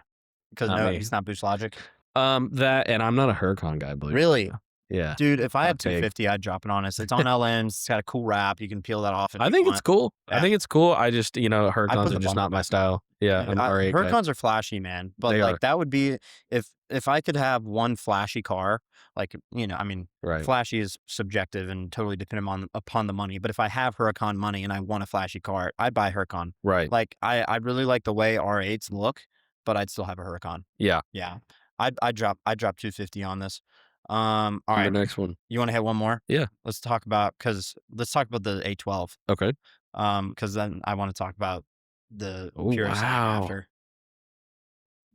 Because not no, me. he's not Boost Logic. That, and I'm not a Huracan guy, believe it or Really? not. Yeah. Dude, if I had Not big. 250, I'd drop it on us. It's on LMs. It's got a cool wrap. You can peel that off. If I you think want. it's cool. Yeah. I think it's cool. I just, Huracans put are the just bumper not my back. style. Yeah, I'm R8 guy. Huracans are flashy, man. But They like are. that would be if I could have one flashy car, like I mean, Right. flashy is subjective and totally dependent upon the money. But if I have Huracan money and I want a flashy car, I'd buy Huracan. Right. Like I really like the way R8s look, but I'd still have a Huracan. Yeah. Yeah. I'd drop 250 on this. All right. The next one. You want to hit one more? Yeah. Let's talk about the A12. Okay. Because then I want to talk about the Oh, Purosangue wow. after.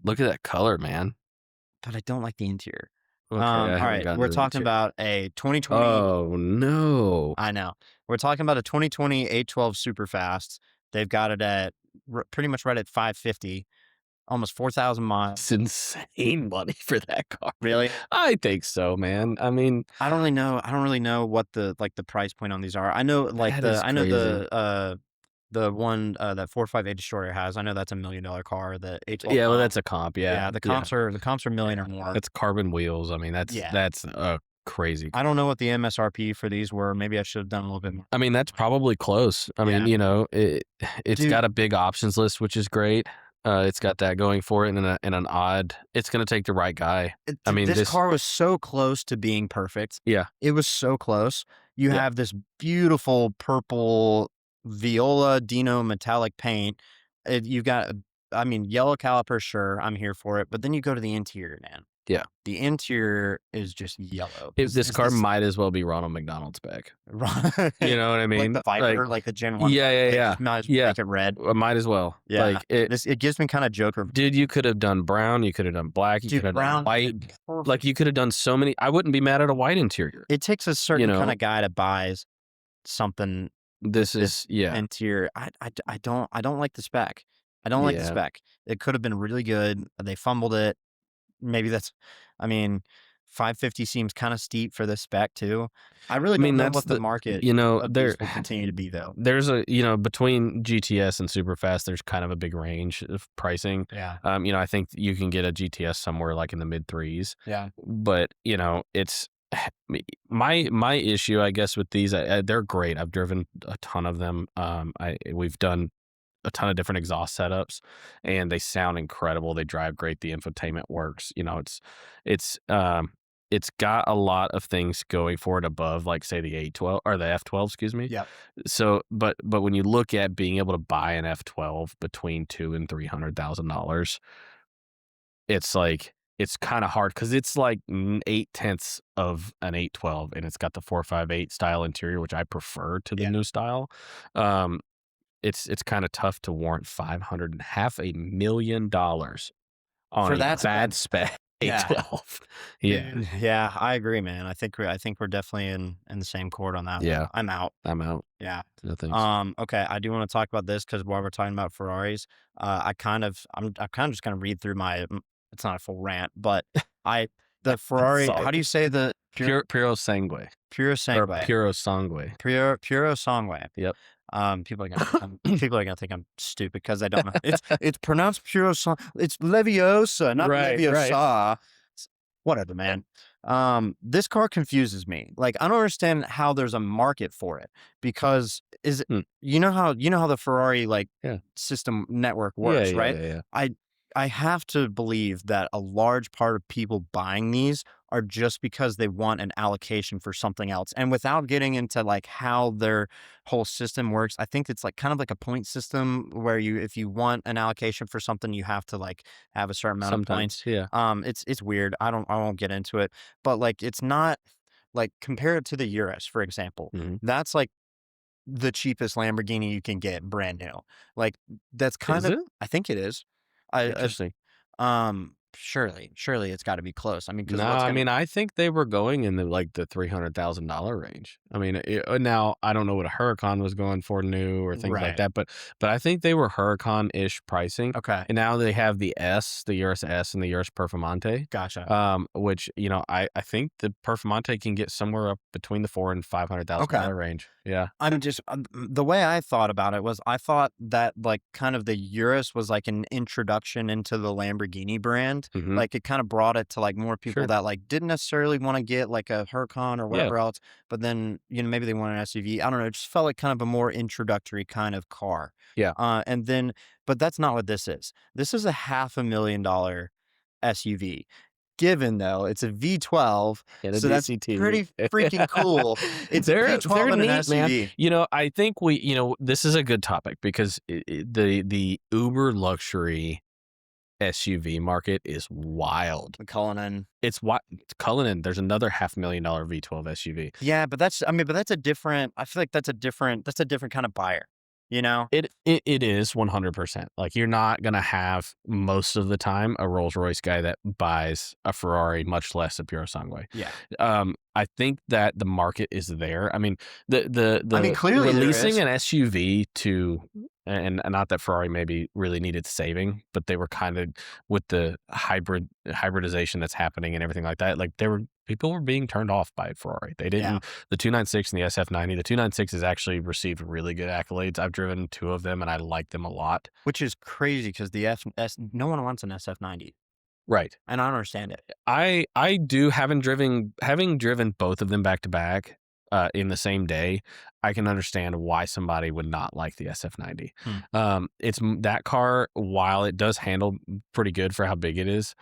Look at that color, man. But I don't like the interior. Okay, All I haven't right, gotten we're to the talking interior. about a 2020. Oh no. I know. We're talking about a 2020 A12 Superfast. They've got it at pretty much right at 550, almost 4,000 miles. It's insane money for that car. Really? I think so, man. I mean, I don't really know what the price point on these are. I know the one that 458 Destroyer has. I know that's $1 million car. The A12. yeah, well, that's a comp. Yeah, Yeah, the comps are $1 million or more. That's carbon wheels. I mean, that's crazy. I don't know what the MSRP for these were. Maybe I should have done a little bit more. I mean, that's probably close. I mean, it's Dude. got a big options list, which is great. It's got that going for it, and an odd. It's going to take the right guy. I mean, this car was so close to being perfect. Yeah. It was so close. You Yeah. have this beautiful purple viola Dino metallic paint. You've got, yellow caliper, sure, I'm here for it. But then you go to the interior, man. Yeah. The interior is just yellow. This car might as well be Ronald McDonald's back. You know what I mean? Like the Viper, like the Gen 1. Yeah. Might as well make it red. Might as well. Yeah. Like It gives me kind of Joker. Dude, you could have done brown. You could have done black. You could have done white. Like you could have done so many. I wouldn't be mad at a white interior. It takes a certain kind of guy that buys something. This is interior. I don't like the spec. I don't like the spec. It could have been really good. They fumbled it. Maybe 550 seems kind of steep for this spec too. I really don't know what the market of these will continue to be though. There's between GTS and Superfast, there's kind of a big range of pricing. Yeah. I think you can get a GTS somewhere like in the mid $3s. Yeah. But it's my issue, I guess, with these. They're great. I've driven a ton of them. We've done a ton of different exhaust setups, and they sound incredible. They drive great. The infotainment works. It's got a lot of things going for it above, like say the A12 or the F12, excuse me. Yeah. So, but when you look at being able to buy an F12 between $200,000 and $300,000, it's like it's kind of hard because it's like 8/10 of an 812, and it's got the 458 style interior, which I prefer to the new style. It's kind of tough to warrant $550,000 on For a that bad spec. Yeah. A12. Yeah. Dude, yeah, I agree, man. I think we're definitely in the same chord on that one. Yeah. I'm out. I'm out. Yeah. No thanks. Okay, I do want to talk about this because while we're talking about Ferraris, I'm kind of just gonna read through it's not a full rant, but the Ferrari, Sorry. how do you say the Purosangue Pure or Sangue? Purosangue. Purosangue. Yep. People are gonna think I'm stupid because I don't know. It's pronounced Purosangue. It's Leviosa, not Right. Leviosa. Whatever, man. This car confuses me. Like, I don't understand how there's a market for it because Hmm. you know how the Ferrari Yeah. system network Yeah. works, Yeah. right? Yeah. I have to believe that a large part of people buying these are just because they want an allocation for something else. And without getting into like how their whole system works, I think it's like kind of like a point system where if you want an allocation for something, you have to like have a certain amount of points. Sometimes. Yeah. It's weird. I won't get into it, but like it's not like compare it to the Urus, for example. Mhm. That's like the cheapest Lamborghini you can get brand new. Like that's kind Is of it? I think it is. I Interesting. surely it's got to be close. I mean, because No, what's I gonna mean, I think they were going in the $300,000 range. I mean, now I don't know what a Huracan was going for new or things like right? that, but I think they were Huracan-ish pricing. Okay, And now they have the Urus S and the Urus Performante. gotcha. Which I think the Performante can get somewhere up between the $400,000 and Okay. $500,000 range. Yeah. I'm just the way I thought about it was I thought that like kind of the Urus was like an introduction into the Lamborghini brand. Hmm. Like it kind of brought it to like more people Sure. that like didn't necessarily want to get like a Huracan or Yeah. whatever else, but then maybe they wanted an SUV. I don't know. It just felt like kind of a more introductory kind of car. Yeah. And then but that's not what this is. This is a $500,000 SUV. Given though it's a V12, And a so that's DCT. pretty freaking cool. It's a They're V12 and an neat, man. SUV. I think this is a good topic because the uber luxury SUV market is wild. The Cullinan. It's Cullinan. There's another $500,000 V12 SUV. Yeah, but that's a different. I feel like that's a different kind of buyer. You know? It is 100%. Like you're not gonna have most of the time a Rolls Royce guy that buys a Ferrari, much less a Purosangue. Yeah. I think that the market is there. I mean, the I mean, clearly there releasing is. an SUV to and not that Ferrari maybe really needed saving, but they were kind of with the hybridization that's happening and everything like that. Like people were being turned off by Ferrari. They didn't. Yeah. The 296 and the SF90. The 296 has actually received really good accolades. I've driven 2 of them and I like them a lot. Which is crazy because no one wants an SF90, Right. and I don't understand it. I do having driven both of them back to back in the same day, I can understand why somebody would not like the SF90. It's that car, while it does handle pretty good for how big it is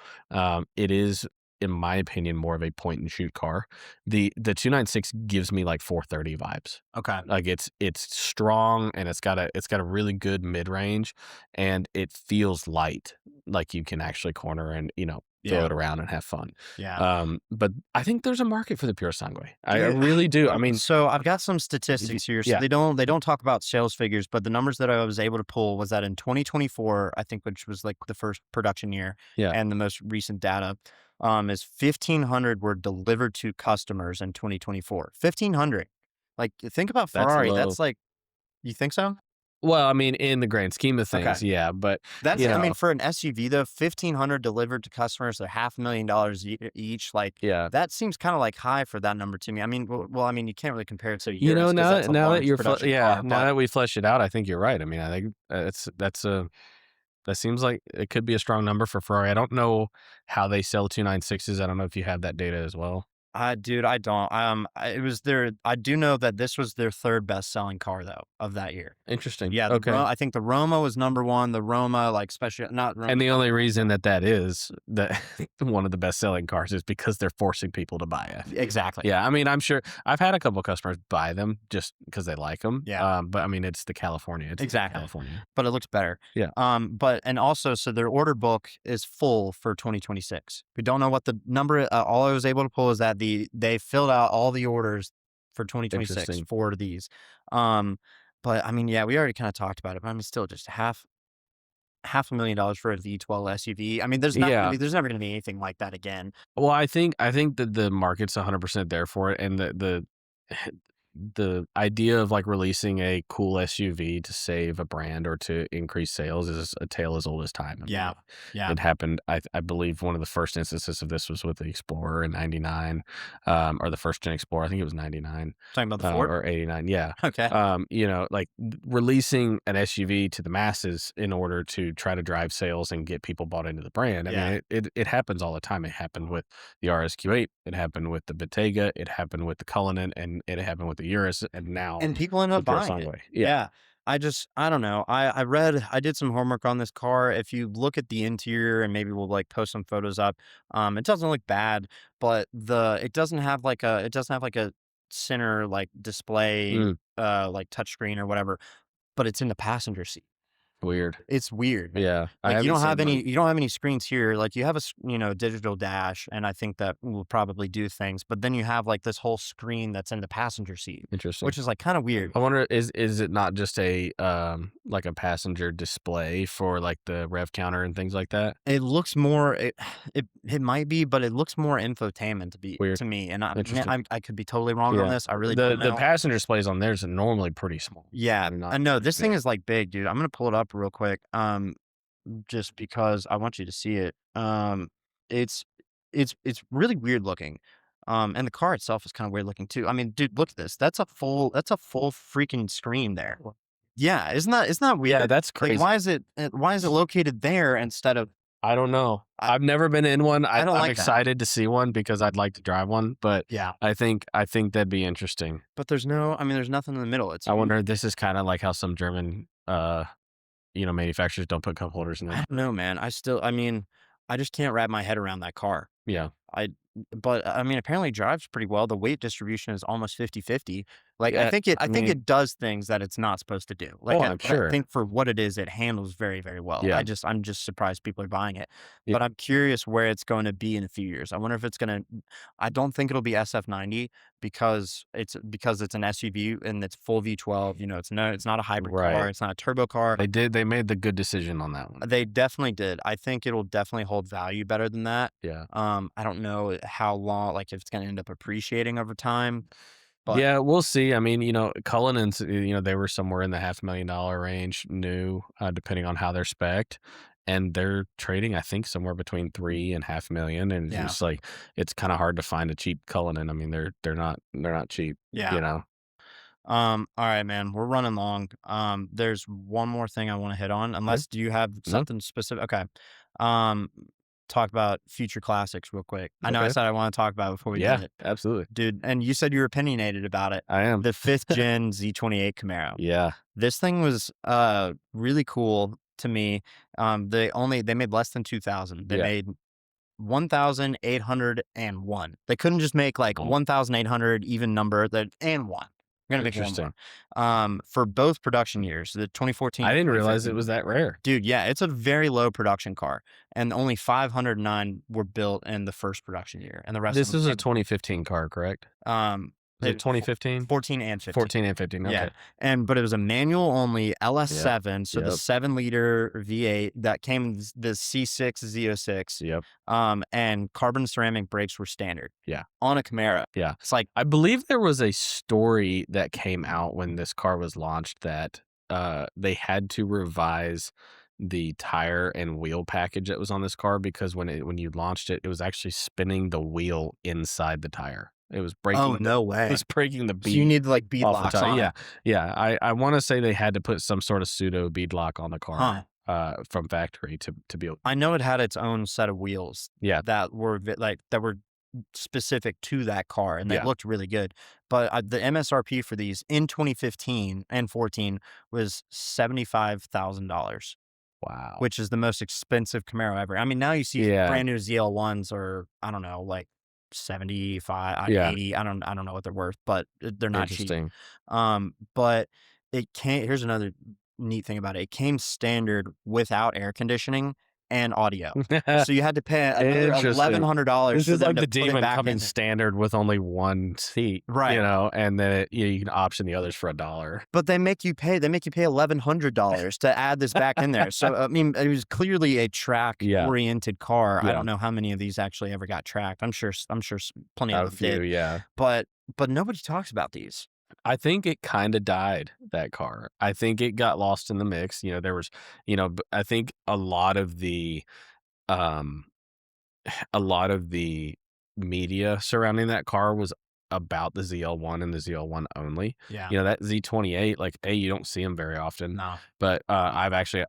in my opinion more of a point and shoot car. The 296 gives me like 430 vibes. Okay. Like it's strong and it's got a really good mid-range and it feels light, like you can actually corner and throw it around and have fun. Yeah. But I think there's a market for the Purosangue. I really do. I mean, so I've got some statistics here. So Yeah. they don't talk about sales figures, but the numbers that I was able to pull was that in 2024, I think, which was like the first production year, Yeah. and the most recent data, is 1,500 were delivered to customers in 2024. 1,500. Like think about That's Ferrari. low. That's like, you think so? Well, I mean, in the grand scheme of things, Okay. yeah, but That's, you I mean, know, for an SUV though, 1,500 delivered to customers, they're $500,000 each. Like, yeah. that seems kind of like high for that number to me. I mean, well, I mean, you can't really compare it to You know, Urus 'cause now that's that a now that large you're production car, now but that we flesh it out, I think you're right. I mean, I think that seems like it could be a strong number for Ferrari. I don't know how they sell 296s. I don't know if you have that data as well. dude, I don't. I do know that this was their third best selling car though of that year. Interesting. Yeah, Okay. I think the Roma was number one. The Roma, like, especially not Roma. And the only reason that is that one of the best selling cars is because they're forcing people to buy it. Exactly. Yeah, I mean, I'm sure I've had a couple of customers buy them just because they like them. Yeah. But I mean, it's the California. It's Exactly. California. But it looks better. Yeah. And also, so their order book is full for 2026. We don't know what the number. All I was able to pull is that they filled out all the orders for 2026 Interesting. for these. But I mean, yeah, we already kind of talked about it. But I mean, still just half. $500,000 for a V12 SUV. I mean, Yeah. there's never gonna be anything like that again. Well, I think that the market's 100% there for it, and the idea of, like, releasing a cool SUV to save a brand or to increase sales is a tale as old as time. I mean, Yeah. Yeah. it happened. I believe one of the first instances of this was with the Explorer in '99, or the first gen Explorer. I think it was '99 Talking about the Ford? or '89. Yeah. Okay. Like releasing an SUV to the masses in order to try to drive sales and get people bought into the brand. I Yeah. mean, it happens all the time. It happened with the RSQ8. It happened with the Bottega. It happened with the Cullinan, and it happened with the Urus, and now And people end the up buying it. Purosangue. Yeah. Yeah. I don't know. I did some homework on this car. If you look at the interior and maybe we'll like post some photos up, it doesn't look bad, but it doesn't have like a center like display Mm, like touchscreen or whatever, but it's in the passenger seat. weird. It's weird, man. Yeah, I Like, haven't seen one. you don't have any screens here, like, you have digital dash, and I think that will probably do things, but then you have, like, this whole screen that's in the passenger seat, Interesting. which is, like, kinda weird. I wonder, is it not just a like a passenger display for like the rev counter and things like that? It looks more it might be, but it looks more infotainment Weird. to me, and Interesting. I could be totally wrong on Yeah. this, I really The don't the know. passenger displays on theirs are normally pretty small. Yeah, They're I not. know, this thing Yeah. is, like, big, dude, I'm gonna pull it up real quick, just because I want you to see it. It's it's really weird looking. And the car itself is kind of weird looking too. I mean, dude, look at this. That's a full freaking screen there. Yeah, isn't that Yeah, weird? that's Like, crazy. why is it located there instead of I don't know. I, I've never been in one. I don't I'm like that. excited to see one because I'd like to drive one, but Yeah, I think that'd be interesting. but there's nothing in the middle. It's I wonder if this is kind of like how some German manufacturers don't put cup holders in I them. don't know, man. I mean, I just can't wrap my head around that car. Yeah. I but, I mean, apparently it drives pretty well. The weight distribution is almost 50/50. Like, Yeah. I I think mean, it does things that it's not supposed to do. Like, oh, I'm I sure. think for what it is, it handles very, very well. Yeah. I'm just surprised people are buying it. Yeah. But I'm curious where it's going to be in a few years. I wonder if it's gonna I don't think it'll be SF90 because it's an SUV and it's full V12, it's not a hybrid car, Right. it's not a turbo car. They made the good decision on that one. They definitely did. I think it'll definitely hold value better than that. Yeah. I don't know how long, like if it's going to end up appreciating over time, but Yeah, we'll see. I mean, Cullinan's, they were somewhere in the $500,000 range new, depending on how they're spec'd, and they're trading, I think, somewhere between 3 and 500,000, and it's yeah, just like it's kinda hard to find a cheap Cullinan. I mean, they're not cheap, yeah. you know? All right, man, we're running long. There's one more thing I want to hit on, Okay. unless do you have No? something specific? Okay. Um, talk about future classics real quick. I know I Okay. said I want to talk about it before we did Yeah, it, absolutely. dude. And you said you were opinionated about it. I am. The fifth gen Z28 Camaro. Yeah. This thing was really cool to me. They made less than 2,000. They Yeah. made 1,801. They couldn't just make like Oh, 1,800 even number that and one. We're gonna make one interesting. more. For both production years, the 2014 I and didn't realize it 2015. was that rare. Dude, yeah, it's a very low production car, and only 509 were built in the first production year, and the rest of This them is a came. 2015 car, correct? Was it 2015? 14 and 15. 14 and 15, Yeah, okay. but it was manual only Yeah. LS7, so the Yep. 7-liter V8 that came in the C6 Z06, Yep. and carbon ceramic brakes were standard. Yeah. On a Camaro. Yeah. It's like, I believe there was a story that came out when this car was launched that they had to revise the tire and wheel package that was on this car because when you launched it, it was actually spinning the wheel inside the tire. It was oh, breaking no it way. was breaking the So you bead need like bead off the locks tire. on Yeah. it. Yeah. I want to say they had to put some sort of pseudo bead lock on the Huh. car from factory to be able. I know it had its own set of wheels Yeah. that were that were specific to that car, and they Yeah. looked really good. But the MSRP for these in 2015 and 14 was $75,000. Wow. Which is the most expensive Camaro ever. I mean, now you see Yeah. brand new ZL1s are, I don't know, like 75, Yeah. 80. I don't know what they're worth, but they're not cheap. Interesting. But here's another neat thing about it. It came standard without air conditioning and audio. So you had to pay another Interesting. $1,100 This for is them like to the put it Demon back coming in there. standard with only one seat, Right. you know, and then you can option the others for $1. But they make you pay $1,100 to add this back in there. So, I mean, it was clearly a Yeah. track-oriented car. I Yeah. don't know how many of these actually ever got tracked. I'm sure plenty A of them few, did. yeah. But nobody talks about these. I think it kind of died, that car. I think it got lost in the mix. You know, there was, you know, I think um, a lot of the media surrounding that car was about the ZL1 and the ZL1 only. Yeah. You know, that Z28, like, you don't see them very often. No. But I've actually,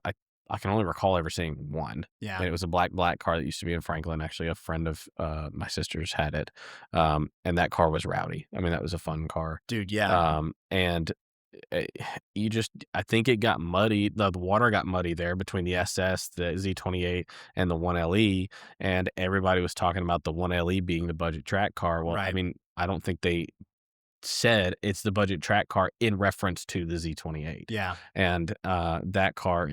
I can only recall ever seeing one. Yeah. And it was a black car that used to be in Franklin. Actually, a friend of my sister's had it. And that car was rowdy. I mean, that was a fun car. Dude, yeah. And I think it got muddy. The water got muddy there between the SS, the Z28, and the 1LE. And everybody was talking about the 1LE being the budget track car. Well, I Right. mean, I don't think they said it's the budget track car in reference to the Z28. Yeah. And that car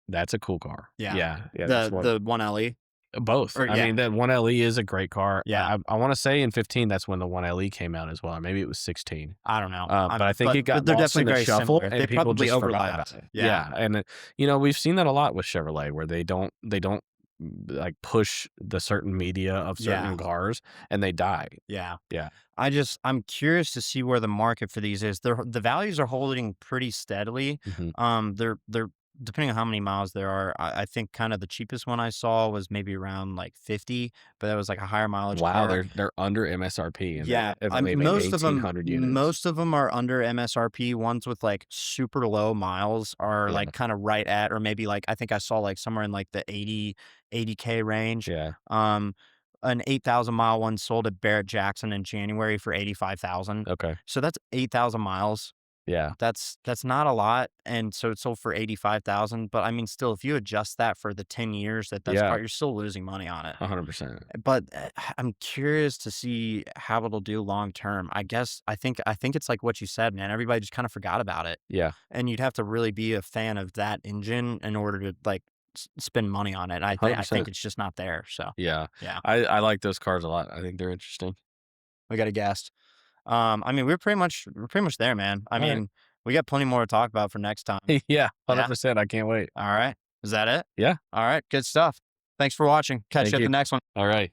that's a cool car. Yeah. That's The 1LE. both. Or, I yeah. mean, that 1LE is a great car. Yeah. I want to say in 15, that's when the 1LE came out as well. Maybe it was 16. I don't know. But I think it got they're lost in definitely the very shuffle, similar. and They people probably just forgot overlap. about it. Yeah. And you know, we've seen that a lot with Chevrolet, where they don't like push the certain media of certain Yeah. cars, and they die. Yeah. Yeah. I'm curious to see where the market for these is. The values are holding pretty steadily. Mhm. They're depending on how many miles there are. I think kind of the cheapest one I saw was maybe around like 50, but that was like a higher mileage Wow, car. they're under MSRP, and Yeah, they made most of them 1,800 units. most of them are under MSRP. Ones with like super low miles are Yeah. like kind of right at, or maybe like I think I saw like somewhere in like the 80K range. Yeah. An 8,000 mile one sold at Barrett Jackson in January for 85,000. Okay. So that's 8,000 miles. Yeah. That's not a lot, and so it sold for 85,000. But I mean, still, if you adjust that for the 10 years that's Yeah. part, you're still losing money on it. 100%. But I'm curious to see how it'll do long term. I think it's like what you said, man. Everybody just kind of forgot about it, Yeah. and you'd have to really be a fan of that engine in order to like spend money on it. I think 100%. it's just not there. So Yeah. yeah, I like those cars a lot. I think they're interesting. we got a guest. I mean, we're pretty much there, man. I All right. mean, we got plenty more to talk about for next time. Yeah, 100%. I can't wait. All right. Is that it? Yeah. All right. Good stuff. Thanks for watching. Catch Thank you at you. the next one. All right.